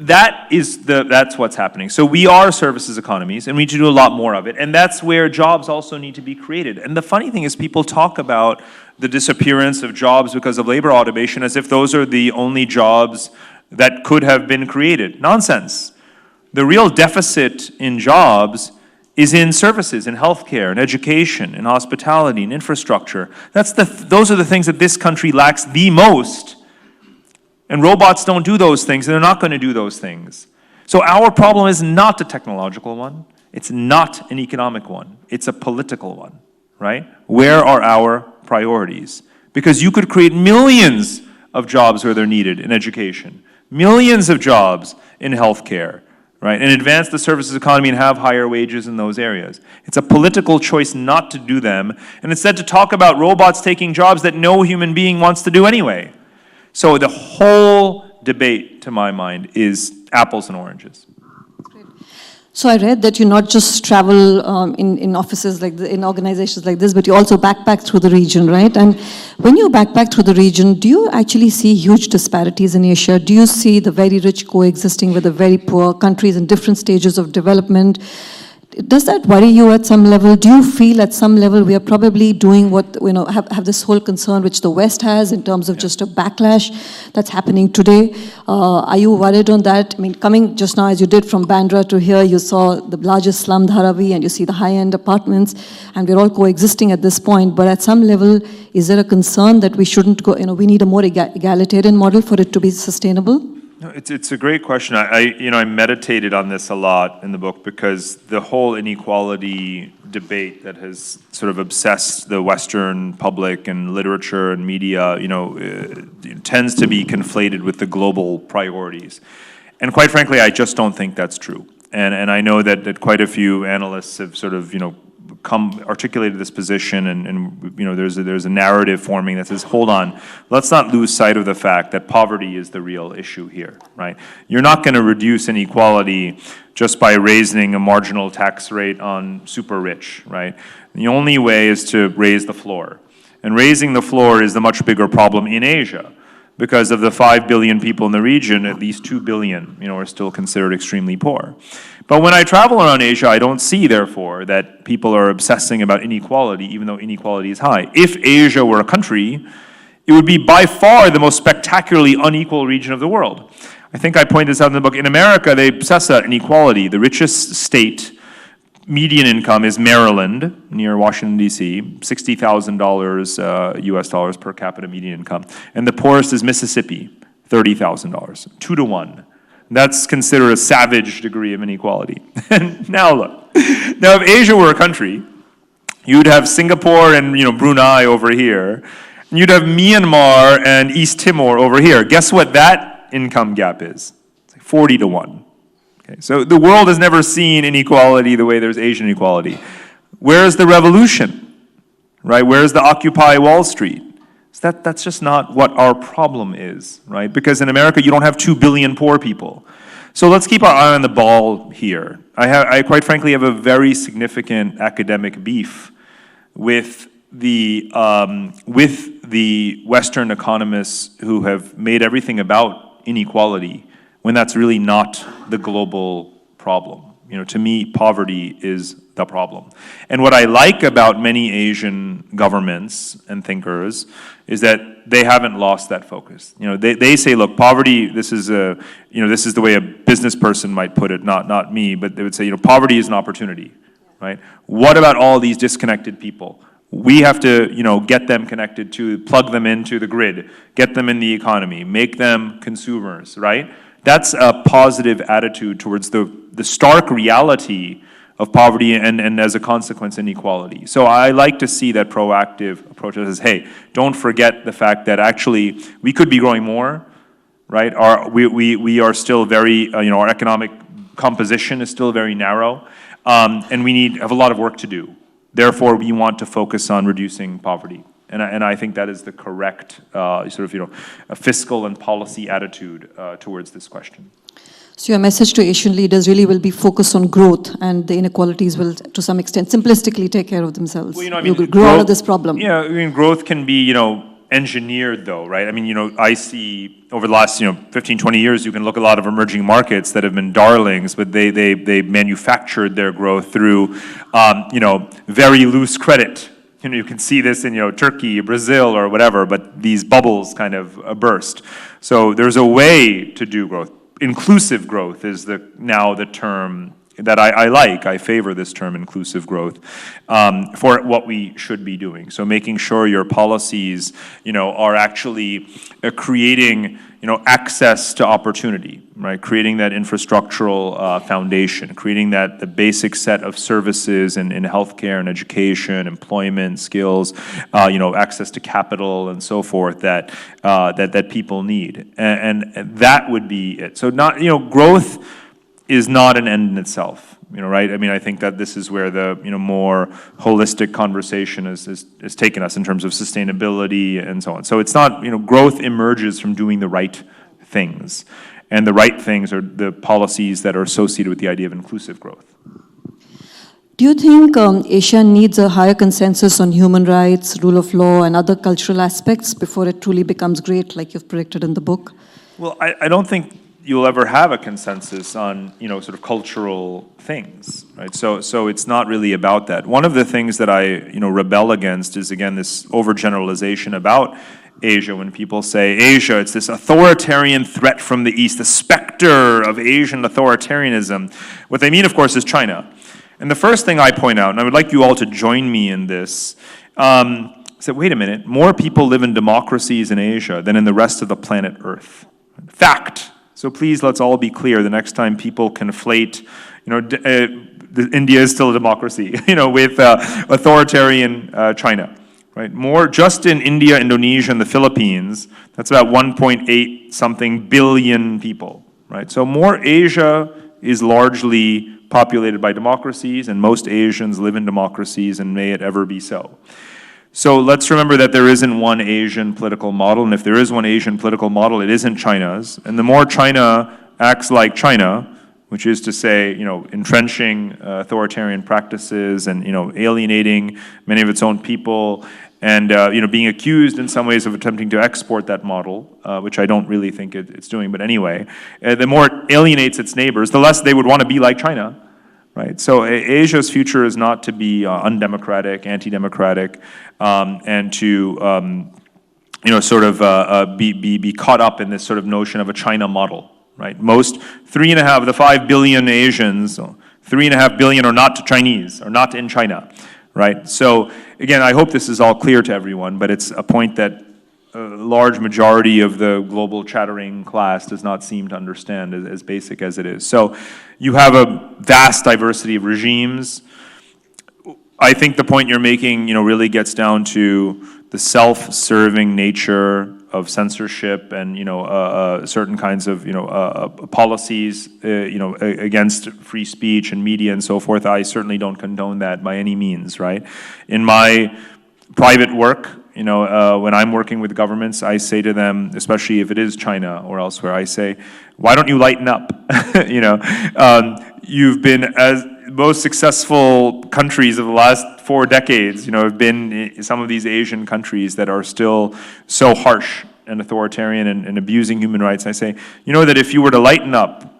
That's what's happening. So we are services economies, and we need to do a lot more of it. And that's where jobs also need to be created. And the funny thing is, people talk about the disappearance of jobs because of labor automation as if those are the only jobs that could have been created. Nonsense. The real deficit in jobs is in services, in healthcare, in education, in hospitality, in infrastructure. Those are the things that this country lacks the most. And robots don't do those things, and they're not going to do those things. So our problem is not a technological one. It's not an economic one. It's a political one, right? Where are our priorities? Because you could create millions of jobs where they're needed in education, millions of jobs in healthcare, right? And advance the services economy and have higher wages in those areas. It's a political choice not to do them, and instead to talk about robots taking jobs that no human being wants to do anyway. So the whole debate, to my mind, is apples and oranges. So I read that you not just travel in offices in organizations like this, but you also backpack through the region, right? And when you backpack through the region, do you actually see huge disparities in Asia? Do you see the very rich coexisting with the very poor, countries in different stages of development? Does that worry you at some level? Do you feel at some level we are probably doing what, have this whole concern which the West has in terms of just a backlash that's happening today? Are you worried on that? I mean, coming just now as you did from Bandra to here, you saw the largest slum Dharavi and you see the high-end apartments, and we're all coexisting at this point. But at some level, is there a concern that we shouldn't go, we need a more egalitarian model for it to be sustainable? No, it's a great question. I meditated on this a lot in the book because the whole inequality debate that has sort of obsessed the Western public and literature and media, tends to be conflated with the global priorities. And quite frankly, I just don't think that's true. And I know that quite a few analysts have sort of, articulated this position, and there's a narrative forming that says, hold on, let's not lose sight of the fact that poverty is the real issue here, right? You're not going to reduce inequality just by raising a marginal tax rate on super rich, right? The only way is to raise the floor. And raising the floor is the much bigger problem in Asia. because of the 5 billion people in the region, at least 2 billion, are still considered extremely poor. But when I travel around Asia, I don't see, therefore, that people are obsessing about inequality, even though inequality is high. If Asia were a country, it would be by far the most spectacularly unequal region of the world. I think I point this out in the book. In America, they obsess about inequality. The richest state median income is Maryland, near Washington, D.C., $60,000 US dollars per capita median income. And the poorest is Mississippi, $30,000, 2 to 1. That's considered a savage degree of inequality. And now look, now if Asia were a country, you'd have Singapore and Brunei over here, and you'd have Myanmar and East Timor over here. Guess what that income gap is? It's like 40 to 1. Okay, so the world has never seen inequality the way there's Asian inequality. Where's the revolution? Right? Where's the Occupy Wall Street? That's just not what our problem is, right? Because in America, you don't have 2 billion poor people. So let's keep our eye on the ball here. I quite frankly have a very significant academic beef with the Western economists who have made everything about inequality when that's really not the global problem. To me, poverty is the problem. And what I like about many Asian governments and thinkers is that they haven't lost that focus. They say, look, poverty, this is the way a business person might put it, not me, but they would say, poverty is an opportunity, right? What about all these disconnected people? We have to, get them connected plug them into the grid, get them in the economy, make them consumers, right? That's a positive attitude towards the stark reality of poverty and as a consequence, inequality. So I like to see that proactive approach that says, hey, don't forget the fact that actually we could be growing more, right? We are still very, our economic composition is still very narrow, and we have a lot of work to do. Therefore, we want to focus on reducing poverty. And I think that is the correct a fiscal and policy attitude towards this question. So your message to Asian leaders really will be focused on growth, and the inequalities will, to some extent, simplistically take care of themselves. Well, you will grow out of this problem. Yeah, growth can be, engineered though, right? I see over the last, 15, 20 years, you can look at a lot of emerging markets that have been darlings, but they manufactured their growth through, very loose credit. You can see this in, Turkey, Brazil, or whatever, but these bubbles kind of burst. So there's a way to do growth. Inclusive growth is now the term that I like. I favor this term, inclusive growth, for what we should be doing. So making sure your policies, are actually creating, access to opportunity, right? Creating that infrastructural foundation, creating the basic set of services in healthcare and education, employment, skills, access to capital and so forth that people need, and that would be it. So not, growth is not an end in itself, right? I think that this is where the, more holistic conversation has taken us in terms of sustainability and so on. So it's not, growth emerges from doing the right things. And the right things are the policies that are associated with the idea of inclusive growth. Do you think Asia needs a higher consensus on human rights, rule of law, and other cultural aspects before it truly becomes great, like you've predicted in the book? Well, I don't think you'll ever have a consensus on, sort of cultural things, right? So it's not really about that. One of the things that I, rebel against is, again, this overgeneralization about Asia. When people say Asia, it's this authoritarian threat from the East, the specter of Asian authoritarianism. What they mean, of course, is China. And the first thing I point out, and I would like you all to join me in this, is that, wait a minute, more people live in democracies in Asia than in the rest of the planet Earth. Fact. So please, let's all be clear the next time people conflate, India is still a democracy, with authoritarian China, right? More just in India, Indonesia, and the Philippines, that's about 1.8 something billion people, right? So more Asia is largely populated by democracies, and most Asians live in democracies, and may it ever be so. So let's remember that there isn't one Asian political model, and if there is one Asian political model, it isn't China's. And the more China acts like China, which is to say, entrenching authoritarian practices and, alienating many of its own people, and being accused in some ways of attempting to export that model, which I don't really think it's doing, but anyway, the more it alienates its neighbors, the less they would want to be like China, right? So Asia's future is not to be undemocratic, anti-democratic, and to be caught up in this sort of notion of a China model, right? Most 3.5 of the 5 billion Asians, 3.5 billion are not Chinese, are not in China, right? So again, I hope this is all clear to everyone, but it's a point that a large majority of the global chattering class does not seem to understand, as basic as it is. So you have a vast diversity of regimes. I think the point you're making, really gets down to the self-serving nature of censorship and certain kinds of policies against free speech and media and so forth. I certainly don't condone that by any means, right? In my private work, when I'm working with governments, I say to them, especially if it is China or elsewhere, I say, why don't you lighten up? You've been as most successful countries of the last 4 decades, have been some of these Asian countries that are still so harsh and authoritarian and abusing human rights. And I say, that if you were to lighten up,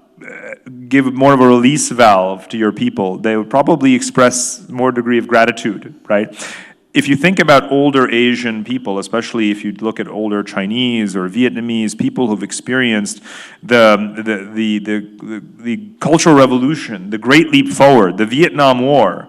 give more of a release valve to your people, they would probably express more degree of gratitude, right? If you think about older Asian people, especially if you look at older Chinese or Vietnamese people who've experienced the Cultural Revolution, the Great Leap Forward, the Vietnam War,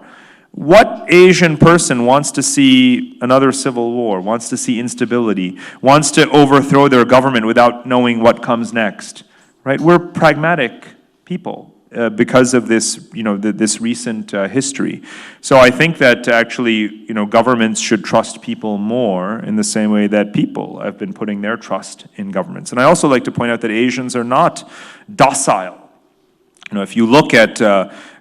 what Asian person wants to see another civil war, wants to see instability, wants to overthrow their government without knowing what comes next, right? We're pragmatic people. Because of this, this recent history. So I think that actually, governments should trust people more in the same way that people have been putting their trust in governments. And I also like to point out that Asians are not docile. If you look at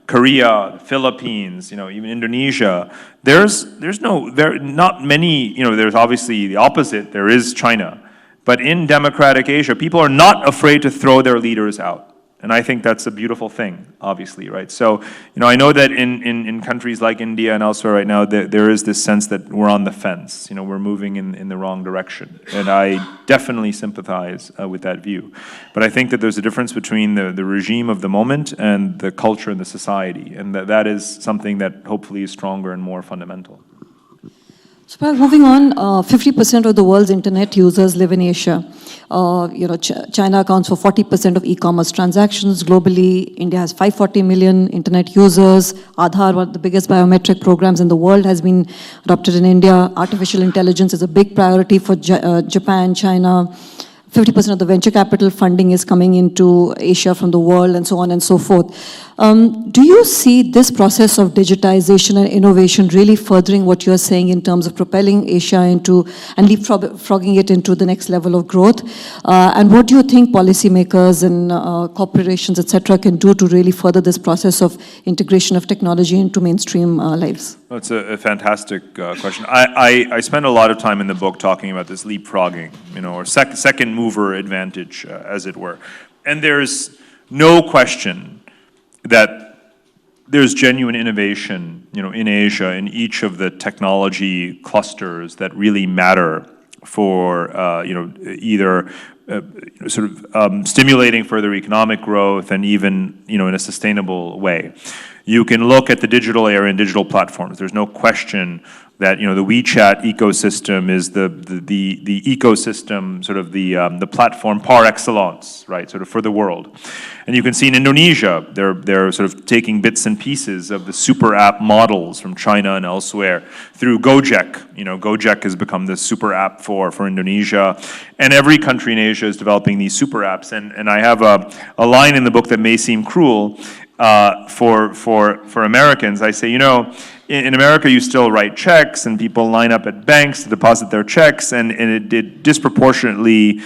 Korea, the Philippines, even Indonesia, there's not many, there's obviously the opposite, there is China. But in democratic Asia, people are not afraid to throw their leaders out. And I think that's a beautiful thing, obviously, right? So, I know that in countries like India and elsewhere right now, there is this sense that we're on the fence, we're moving in the wrong direction. And I definitely sympathize with that view. But I think that there's a difference between the regime of the moment and the culture and the society. And that is something that hopefully is stronger and more fundamental. So, Parag, moving on, 50% of the world's internet users live in Asia. China accounts for 40% of e-commerce transactions globally. India has 540 million internet users. Aadhaar, one of the biggest biometric programs in the world, has been adopted in India. Artificial intelligence is a big priority for Japan, China. 50% of the venture capital funding is coming into Asia from the world, and so on and so forth. Do you see this process of digitization and innovation really furthering what you're saying in terms of propelling Asia into and leapfrogging it into the next level of growth? And what do you think policymakers and corporations, etc., can do to really further this process of integration of technology into mainstream lives? That's a fantastic question. I spend a lot of time in the book talking about this leapfrogging, or second mover advantage, as it were. And there's no question that there's genuine innovation, in Asia, in each of the technology clusters that really matter for, either stimulating further economic growth and even, in a sustainable way. You can look at the digital area and digital platforms. There's no question that the WeChat ecosystem is the ecosystem, the platform par excellence, right? For the world. And you can see in Indonesia, they're sort of taking bits and pieces of the super app models from China and elsewhere through Gojek. Gojek has become the super app for Indonesia, and every country in Asia is developing these super apps. And I have a line in the book that may seem cruel for Americans. I say, in America, you still write checks, and people line up at banks to deposit their checks, and it disproportionately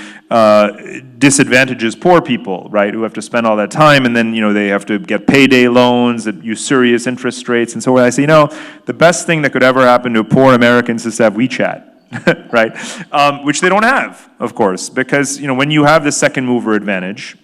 disadvantages poor people, right, who have to spend all that time, and then, they have to get payday loans at usurious interest rates. And so I say, the best thing that could ever happen to poor Americans is to have WeChat, right, which they don't have, of course, because, when you have the second mover advantage,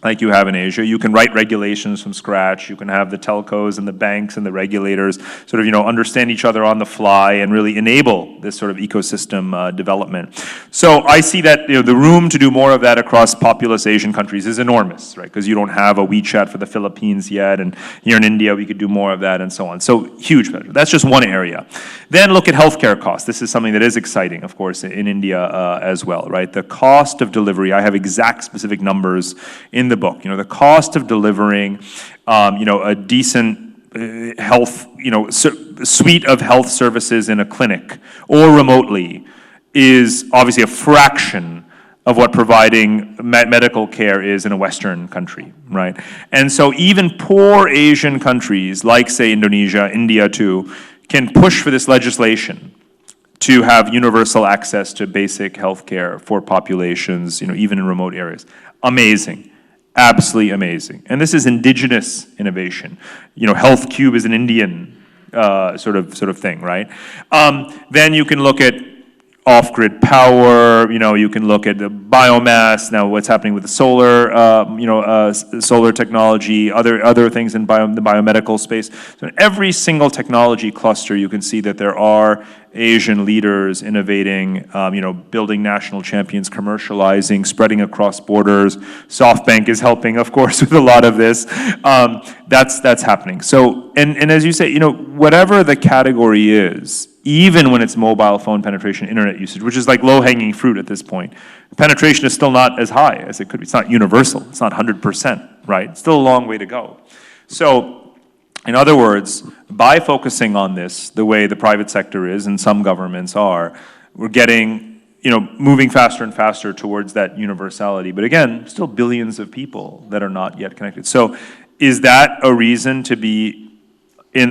like you have in Asia. You can write regulations from scratch. You can have the telcos and the banks and the regulators sort of, understand each other on the fly and really enable this sort of ecosystem development. So I see that, the room to do more of that across populous Asian countries is enormous, right? Because you don't have a WeChat for the Philippines yet, and here in India we could do more of that and so on. So huge. That's just one area. Then look at healthcare costs. This is something that is exciting, of course, in India as well, right? The cost of delivery, I have exact specific numbers in the book. The cost of delivering, a decent health, suite of health services in a clinic or remotely is obviously a fraction of what providing medical care is in a Western country, right? And so even poor Asian countries like, say, Indonesia, India too, can push for this legislation to have universal access to basic health care for populations, even in remote areas. Amazing. Absolutely amazing. And this is indigenous innovation. Health Cube is an Indian sort of thing, right? Then you can look at off-grid power. You can look at the biomass. Now, what's happening with the solar, solar technology, other things in the biomedical space. So in every single technology cluster, you can see that there are Asian leaders innovating, building national champions, commercializing, spreading across borders. SoftBank is helping, of course, with a lot of this. That's happening. So, and as you say, whatever the category is, even when it's mobile phone penetration, internet usage, which is like low-hanging fruit at this point, penetration is still not as high as it could be. It's not universal. It's not 100%, right? It's still a long way to go. So, in other words, by focusing on this, the way the private sector is and some governments are, we're getting, moving faster and faster towards that universality. But again, still billions of people that are not yet connected. So is that a reason to be,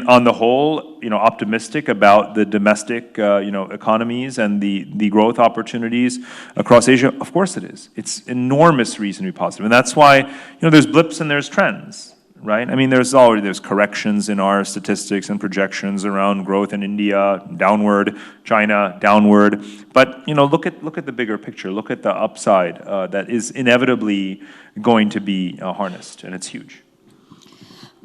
on the whole, optimistic about the domestic, economies and the growth opportunities across Asia? Of course it is. It's enormous reason to be positive. And that's why, there's blips and there's trends. Right? I mean, there's corrections in our statistics and projections around growth in India, downward, China, downward. But look at the bigger picture. Look at the upside that is inevitably going to be harnessed, and it's huge.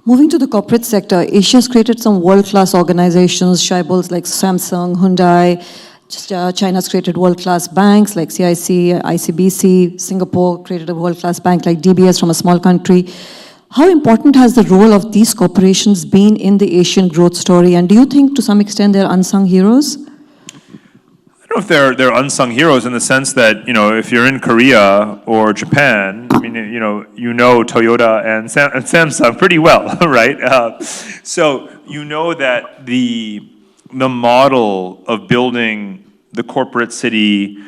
Moving to the corporate sector, Asia's created some world-class organizations, tribals like Samsung, Hyundai. China's created world-class banks like CIC, ICBC. Singapore created a world-class bank like DBS from a small country. How important has the role of these corporations been in the Asian growth story? And do you think, to some extent, they're unsung heroes? I don't know if they're unsung heroes in the sense that, if you're in Korea or Japan, I mean, Toyota and Samsung pretty well, right? So that the model of building the corporate city,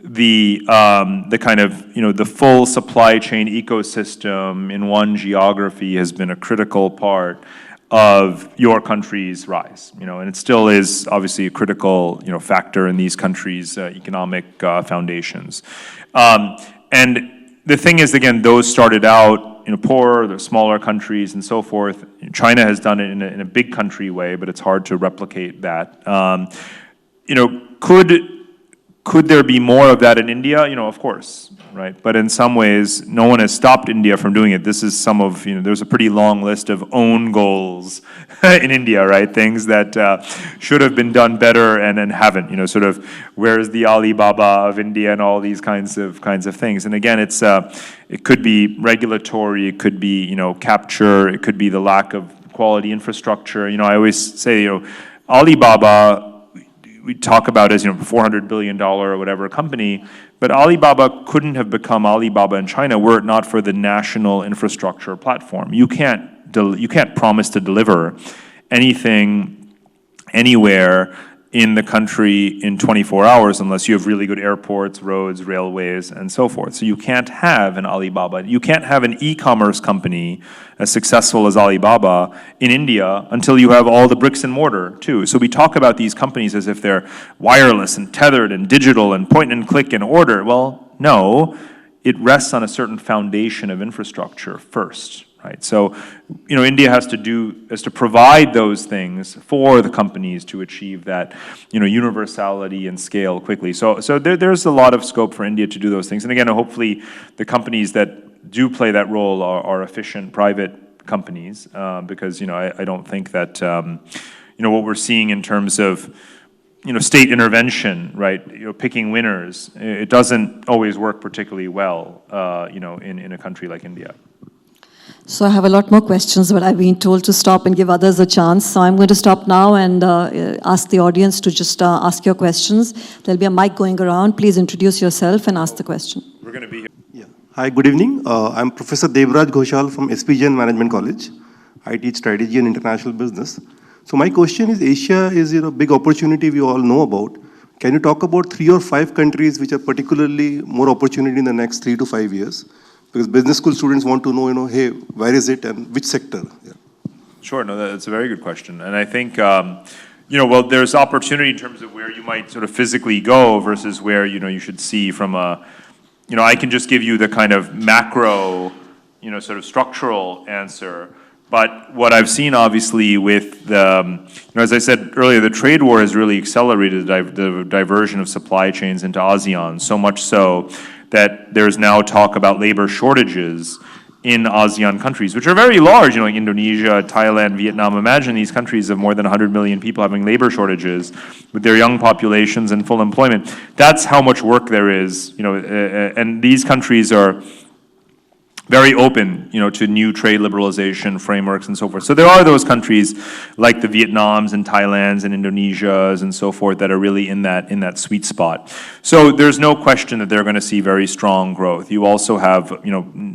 the kind of, the full supply chain ecosystem in one geography has been a critical part of your country's rise, and it still is obviously a critical, factor in these countries' economic foundations. And the thing is, again, those started out, poorer, they're smaller countries and so forth. China has done it in a big country way, but it's hard to replicate that. Could there be more of that in India? Of course, right? But in some ways, no one has stopped India from doing it. This is some of, there's a pretty long list of own goals in India, right? Things that should have been done better and haven't, sort of, where's the Alibaba of India and all these kinds of things. And again, it could be regulatory, it could be, capture, it could be the lack of quality infrastructure. I always say, Alibaba, we talk about as $400 billion or whatever company, but Alibaba couldn't have become Alibaba in China were it not for the national infrastructure platform. You can't promise to deliver anything anywhere in the country in 24 hours unless you have really good airports, roads, railways, and so forth. So you can't have an Alibaba. You can't have an e-commerce company as successful as Alibaba in India until you have all the bricks and mortar too. So we talk about these companies as if they're wireless and tethered and digital and point and click and order. Well, no, it rests on a certain foundation of infrastructure first. Right. So, India has to provide those things for the companies to achieve that, universality and scale quickly. So there's a lot of scope for India to do those things. And again, hopefully, the companies that do play that role are efficient private companies, because, I don't think that, what we're seeing in terms of, state intervention, right, picking winners, it doesn't always work particularly well, in a country like India. So I have a lot more questions, but I've been told to stop and give others a chance. So I'm going to stop now and ask the audience to just ask your questions. There'll be a mic going around. Please introduce yourself and ask the question. We're going to be here. Yeah. Hi, good evening. I'm Professor Devraj Ghoshal from SPGN Management College. I teach strategy and international business. So my question is, Asia is a big opportunity we all know about. Can you talk about 3 or 5 countries which are particularly more opportunity in the next 3 to 5 years? Because business school students want to know, hey, where is it and which sector? Yeah. Sure, no, that's a very good question. And I think, there's opportunity in terms of where you might sort of physically go versus where, you should see from a, I can just give you the kind of macro, sort of structural answer. But what I've seen, obviously, with the, as I said earlier, the trade war has really accelerated the diversion of supply chains into ASEAN, so much so that there's now talk about labor shortages in ASEAN countries, which are very large, like Indonesia, Thailand, Vietnam. Imagine these countries of more than 100 million people having labor shortages with their young populations and full employment. That's how much work there is, and these countries are very open, to new trade liberalization frameworks and so forth. So there are those countries like the Vietnams and Thailands and Indonesias and so forth that are really in that sweet spot. So there's no question that they're going to see very strong growth. You also have,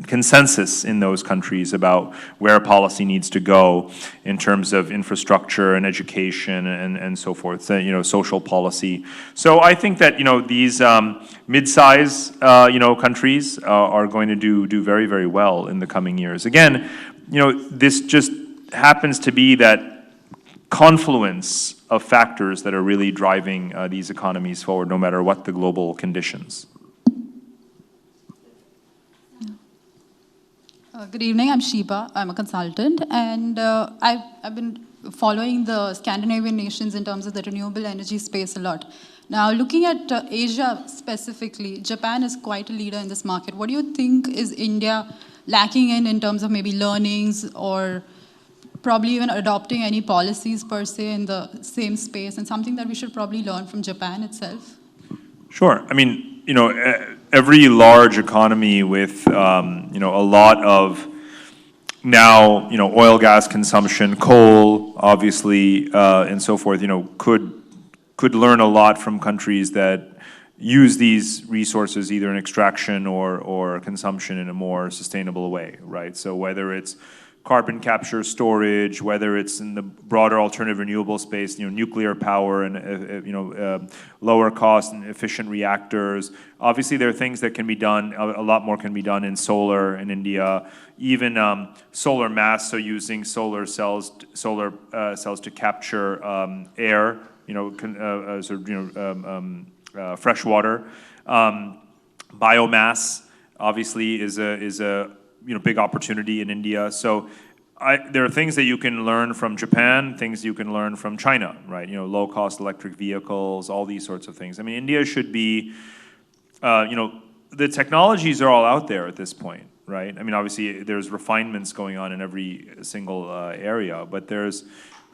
consensus in those countries about where policy needs to go in terms of infrastructure and education and so forth, social policy. So I think that, these mid-size, countries are going to do very, very well in the coming years. Again, this just happens to be that confluence of factors that are really driving these economies forward, no matter what the global conditions. Good evening, I'm Sheba. I'm a consultant, and I've been following the Scandinavian nations in terms of the renewable energy space a lot. Now, looking at Asia specifically, Japan is quite a leader in this market. What do you think is India lacking in terms of maybe learnings or probably even adopting any policies per se in the same space, and something that we should probably learn from Japan itself? Sure. I mean, every large economy with, a lot of now, oil, gas consumption, coal, obviously, and so forth, could learn a lot from countries that use these resources either in extraction or consumption in a more sustainable way, right? So whether it's carbon capture storage, whether it's in the broader alternative renewable space, nuclear power and lower cost and efficient reactors. Obviously, there are things that can be done. A lot more can be done in solar in India, even solar mass. So using solar cells to capture air, fresh water. Biomass obviously is a big opportunity in India. So there are things that you can learn from Japan, things you can learn from China, right? Low-cost electric vehicles, all these sorts of things. I mean, India should be, the technologies are all out there at this point, right? I mean, obviously, there's refinements going on in every single area, but there's,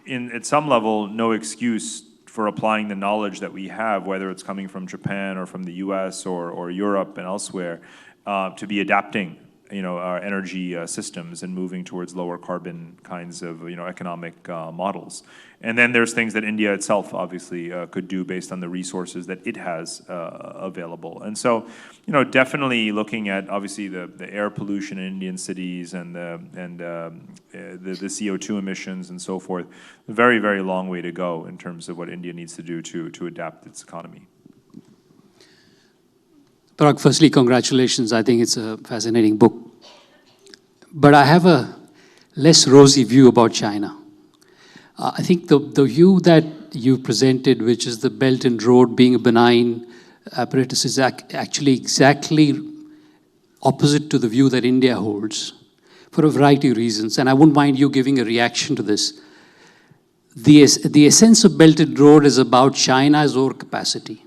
at some level, no excuse for applying the knowledge that we have, whether it's coming from Japan or from the US or Europe and elsewhere, to be adapting our energy systems and moving towards lower carbon kinds of economic models. And then there's things that India itself obviously could do based on the resources that it has available. And so, definitely looking at obviously the air pollution in Indian cities and the CO2 emissions and so forth, a very, very long way to go in terms of what India needs to do to adapt its economy. Parag, firstly, congratulations. I think it's a fascinating book. But I have a less rosy view about China. I think the view that you presented, which is the Belt and Road being a benign apparatus, is actually exactly opposite to the view that India holds for a variety of reasons. And I wouldn't mind you giving a reaction to this. The essence of Belt and Road is about China's overcapacity.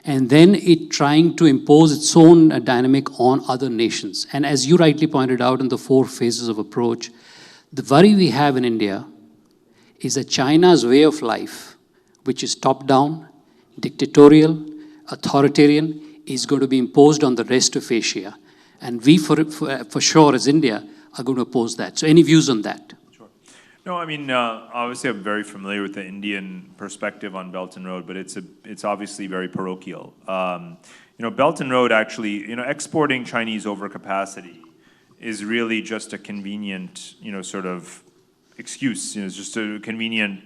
and then it trying to impose its own dynamic on other nations. And as you rightly pointed out in the 4 phases of approach, the worry we have in India is that China's way of life, which is top-down, dictatorial, authoritarian, is going to be imposed on the rest of Asia. And we, for sure, as India, are going to oppose that. So any views on that? No, I mean, obviously I'm very familiar with the Indian perspective on Belt and Road, but it's obviously very parochial. Belt and Road actually, exporting Chinese overcapacity is really just a convenient, sort of excuse. It's just a convenient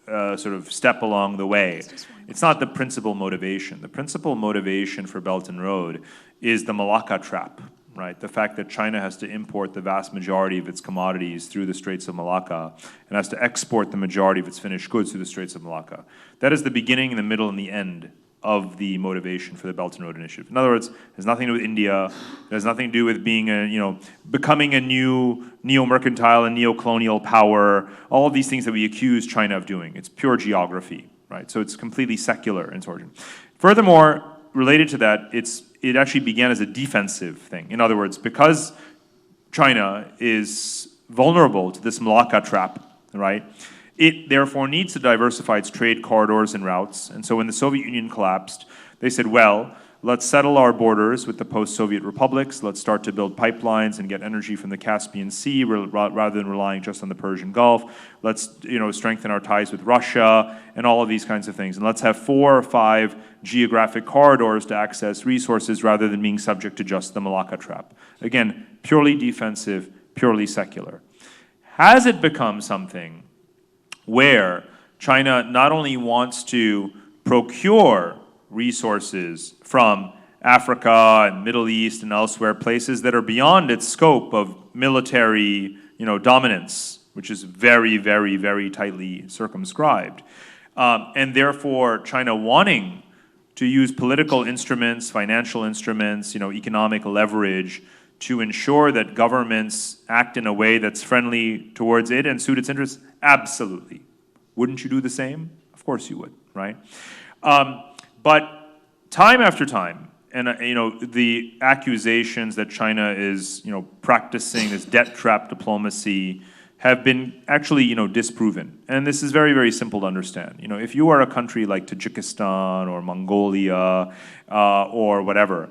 sort of step along the way. It's not the principal motivation. The principal motivation for Belt and Road is the Malacca trap. Right, the fact that China has to import the vast majority of its commodities through the Straits of Malacca and has to export the majority of its finished goods through the Straits of Malacca. That is the beginning, the middle, and the end of the motivation for the Belt and Road Initiative. In other words, it has nothing to do with India. It has nothing to do with being becoming a new neo-mercantile and neo-colonial power. All of these things that we accuse China of doing. It's pure geography, right? So it's completely secular in its origin. Furthermore, related to that, it actually began as a defensive thing. In other words, because China is vulnerable to this Malacca trap, right, it therefore needs to diversify its trade corridors and routes. And so when the Soviet Union collapsed, they said, well, let's settle our borders with the post-Soviet republics. Let's start to build pipelines and get energy from the Caspian Sea rather than relying just on the Persian Gulf. Let's strengthen our ties with Russia and all of these kinds of things. And let's have 4 or 5 geographic corridors to access resources rather than being subject to just the Malacca trap. Again, purely defensive, purely secular. Has it become something where China not only wants to procure resources from Africa and Middle East and elsewhere, places that are beyond its scope of military, dominance, which is very, very, very tightly circumscribed, and therefore China wanting to use political instruments, financial instruments, economic leverage to ensure that governments act in a way that's friendly towards it and suit its interests? Absolutely. Wouldn't you do the same? Of course you would, right? But time after time, and the accusations that China is practicing this debt trap diplomacy have been actually disproven. And this is very, very simple to understand. If you are a country like Tajikistan or Mongolia or whatever,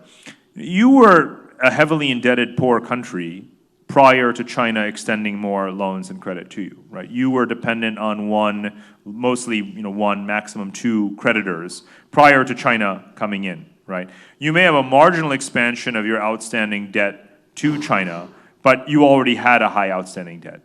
you were a heavily indebted poor country prior to China extending more loans and credit to you, right? You were dependent on mostly one, maximum 2 creditors prior to China coming in, right? You may have a marginal expansion of your outstanding debt to China, but you already had a high outstanding debt.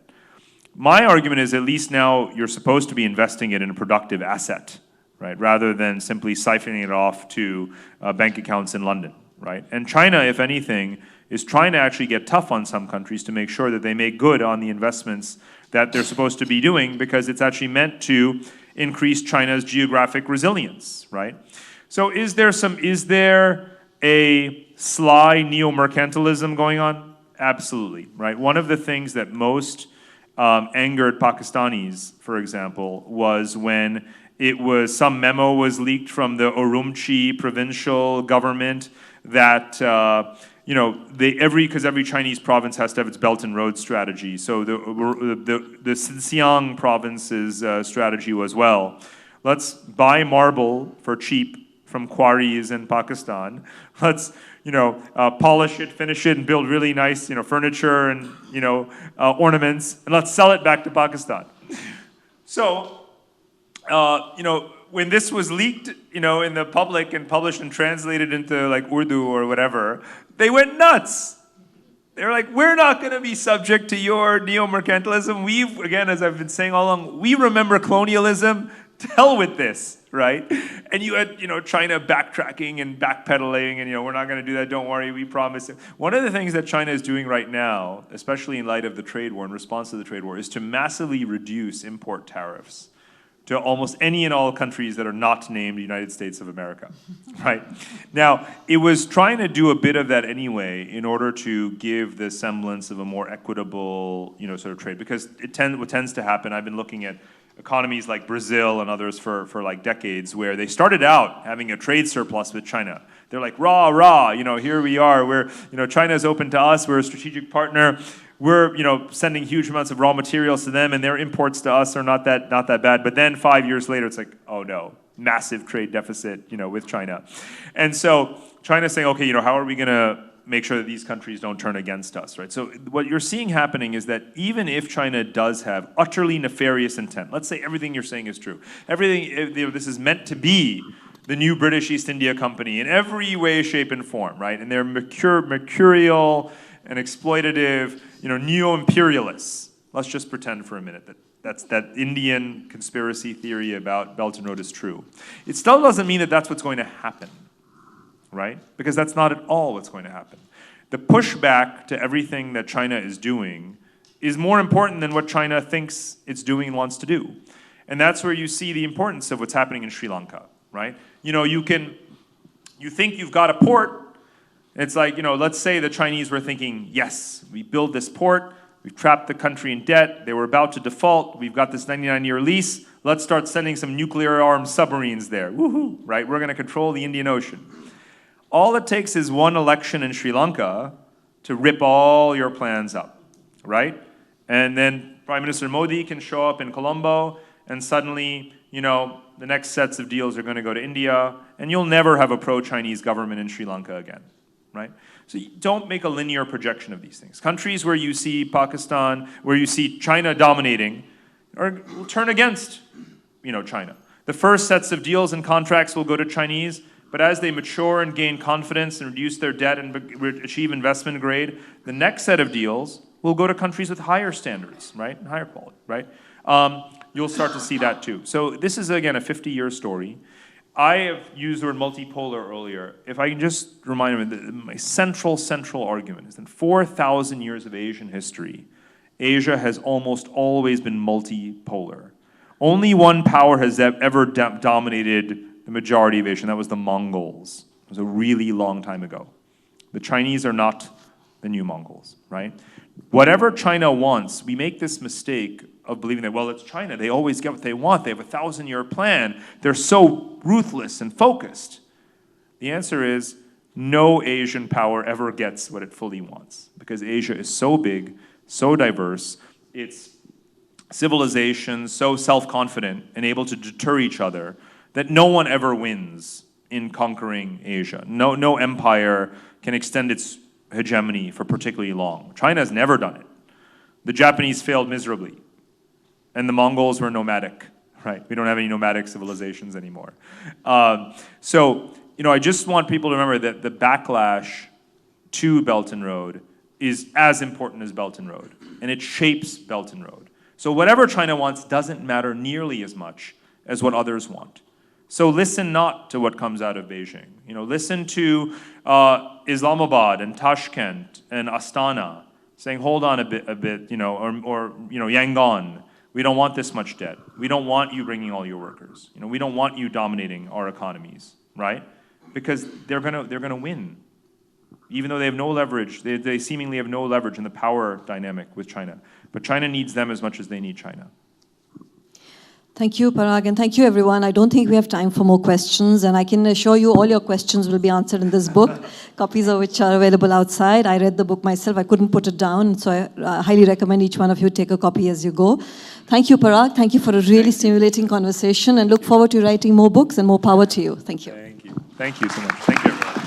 My argument is at least now you're supposed to be investing it in a productive asset, right? Rather than simply siphoning it off to bank accounts in London, right? And China, if anything, is trying to actually get tough on some countries to make sure that they make good on the investments that they're supposed to be doing, because it's actually meant to increase China's geographic resilience, right? So is there a sly neo-mercantilism going on? Absolutely, right? One of the things that most angered Pakistanis, for example, was when some memo was leaked from the Urumqi provincial government that because every Chinese province has to have its Belt and Road strategy. So the Xinjiang province's strategy was, well, let's buy marble for cheap from quarries in Pakistan. Let's polish it, finish it, and build really nice furniture and ornaments, and let's sell it back to Pakistan. So when this was leaked, in the public and published and translated into like Urdu or whatever, they went nuts. They were like, we're not going to be subject to your neo-mercantilism. Again, as I've been saying all along, we remember colonialism. To hell with this, right? And you had, China backtracking and backpedaling and, we're not going to do that, don't worry, we promise. One of the things that China is doing right now, especially in light of the trade war, in response to the trade war, is to massively reduce import tariffs to almost any and all countries that are not named United States of America, right? Now, it was trying to do a bit of that anyway in order to give the semblance of a more equitable, sort of trade, because what tends to happen, I've been looking at economies like Brazil and others for like decades, where they started out having a trade surplus with China. They're like, rah, rah, here we are. We're, China's open to us. We're a strategic partner. We're, sending huge amounts of raw materials to them, and their imports to us are not that bad. But then 5 years later, it's like, oh no, massive trade deficit, with China. And so China's saying, okay, how are we going to make sure that these countries don't turn against us, right? So what you're seeing happening is that even if China does have utterly nefarious intent, let's say everything you're saying is true, everything, this is meant to be the new British East India Company in every way, shape, and form, right? And they're mercurial and exploitative, neo-imperialists. Let's just pretend for a minute that Indian conspiracy theory about Belt and Road is true. It still doesn't mean that that's what's going to happen, right? Because that's not at all what's going to happen. The pushback to everything that China is doing is more important than what China thinks it's doing and wants to do. And that's where you see the importance of what's happening in Sri Lanka, right? You think you've got a port. It's like, let's say the Chinese were thinking, yes, we build this port, we've trapped the country in debt, they were about to default, we've got this 99-year lease, let's start sending some nuclear-armed submarines there. Woohoo, right? We're going to control the Indian Ocean. All it takes is one election in Sri Lanka to rip all your plans up, right? And then Prime Minister Modi can show up in Colombo, and suddenly, the next sets of deals are going to go to India, and you'll never have a pro-Chinese government in Sri Lanka again, right? So you don't make a linear projection of these things. Countries where you see Pakistan, where you see China dominating, will turn against, China. The first sets of deals and contracts will go to Chinese, but as they mature and gain confidence and reduce their debt and achieve investment grade, the next set of deals will go to countries with higher standards, right? And higher quality, right? You'll start to see that too. So this is, again, a 50-year story. I have used the word multipolar earlier. If I can just remind you, my central argument is that 4,000 years of Asian history, Asia has almost always been multipolar. Only one power has ever dominated the majority of Asia, and that was the Mongols. It was a really long time ago. The Chinese are not the new Mongols, right? Whatever China wants, we make this mistake of believing that, well, it's China. They always get what they want. They have a 1,000-year plan. They're so ruthless and focused. The answer is no Asian power ever gets what it fully wants, because Asia is so big, so diverse. It's civilizations so self-confident and able to deter each other that no one ever wins in conquering Asia. No empire can extend its hegemony for particularly long. China has never done it. The Japanese failed miserably, and the Mongols were nomadic, right? We don't have any nomadic civilizations anymore. So, I just want people to remember that the backlash to Belt and Road is as important as Belt and Road, and it shapes Belt and Road. So whatever China wants doesn't matter nearly as much as what others want. So listen not to what comes out of Beijing. Listen to Islamabad and Tashkent and Astana saying, hold on a bit, or Yangon. We don't want this much debt. We don't want you bringing all your workers. We don't want you dominating our economies, right? Because they're gonna win, even though they have no leverage. They seemingly have no leverage in the power dynamic with China. But China needs them as much as they need China. Thank you, Parag, and thank you, everyone. I don't think we have time for more questions, and I can assure you all your questions will be answered in this book, copies of which are available outside. I read the book myself. I couldn't put it down, so I highly recommend each one of you take a copy as you go. Thank you, Parag. Thank you for a really stimulating conversation, and look forward to writing more books, and more power to you. Thank you. Thank you. Thank you so much. Thank you, everyone.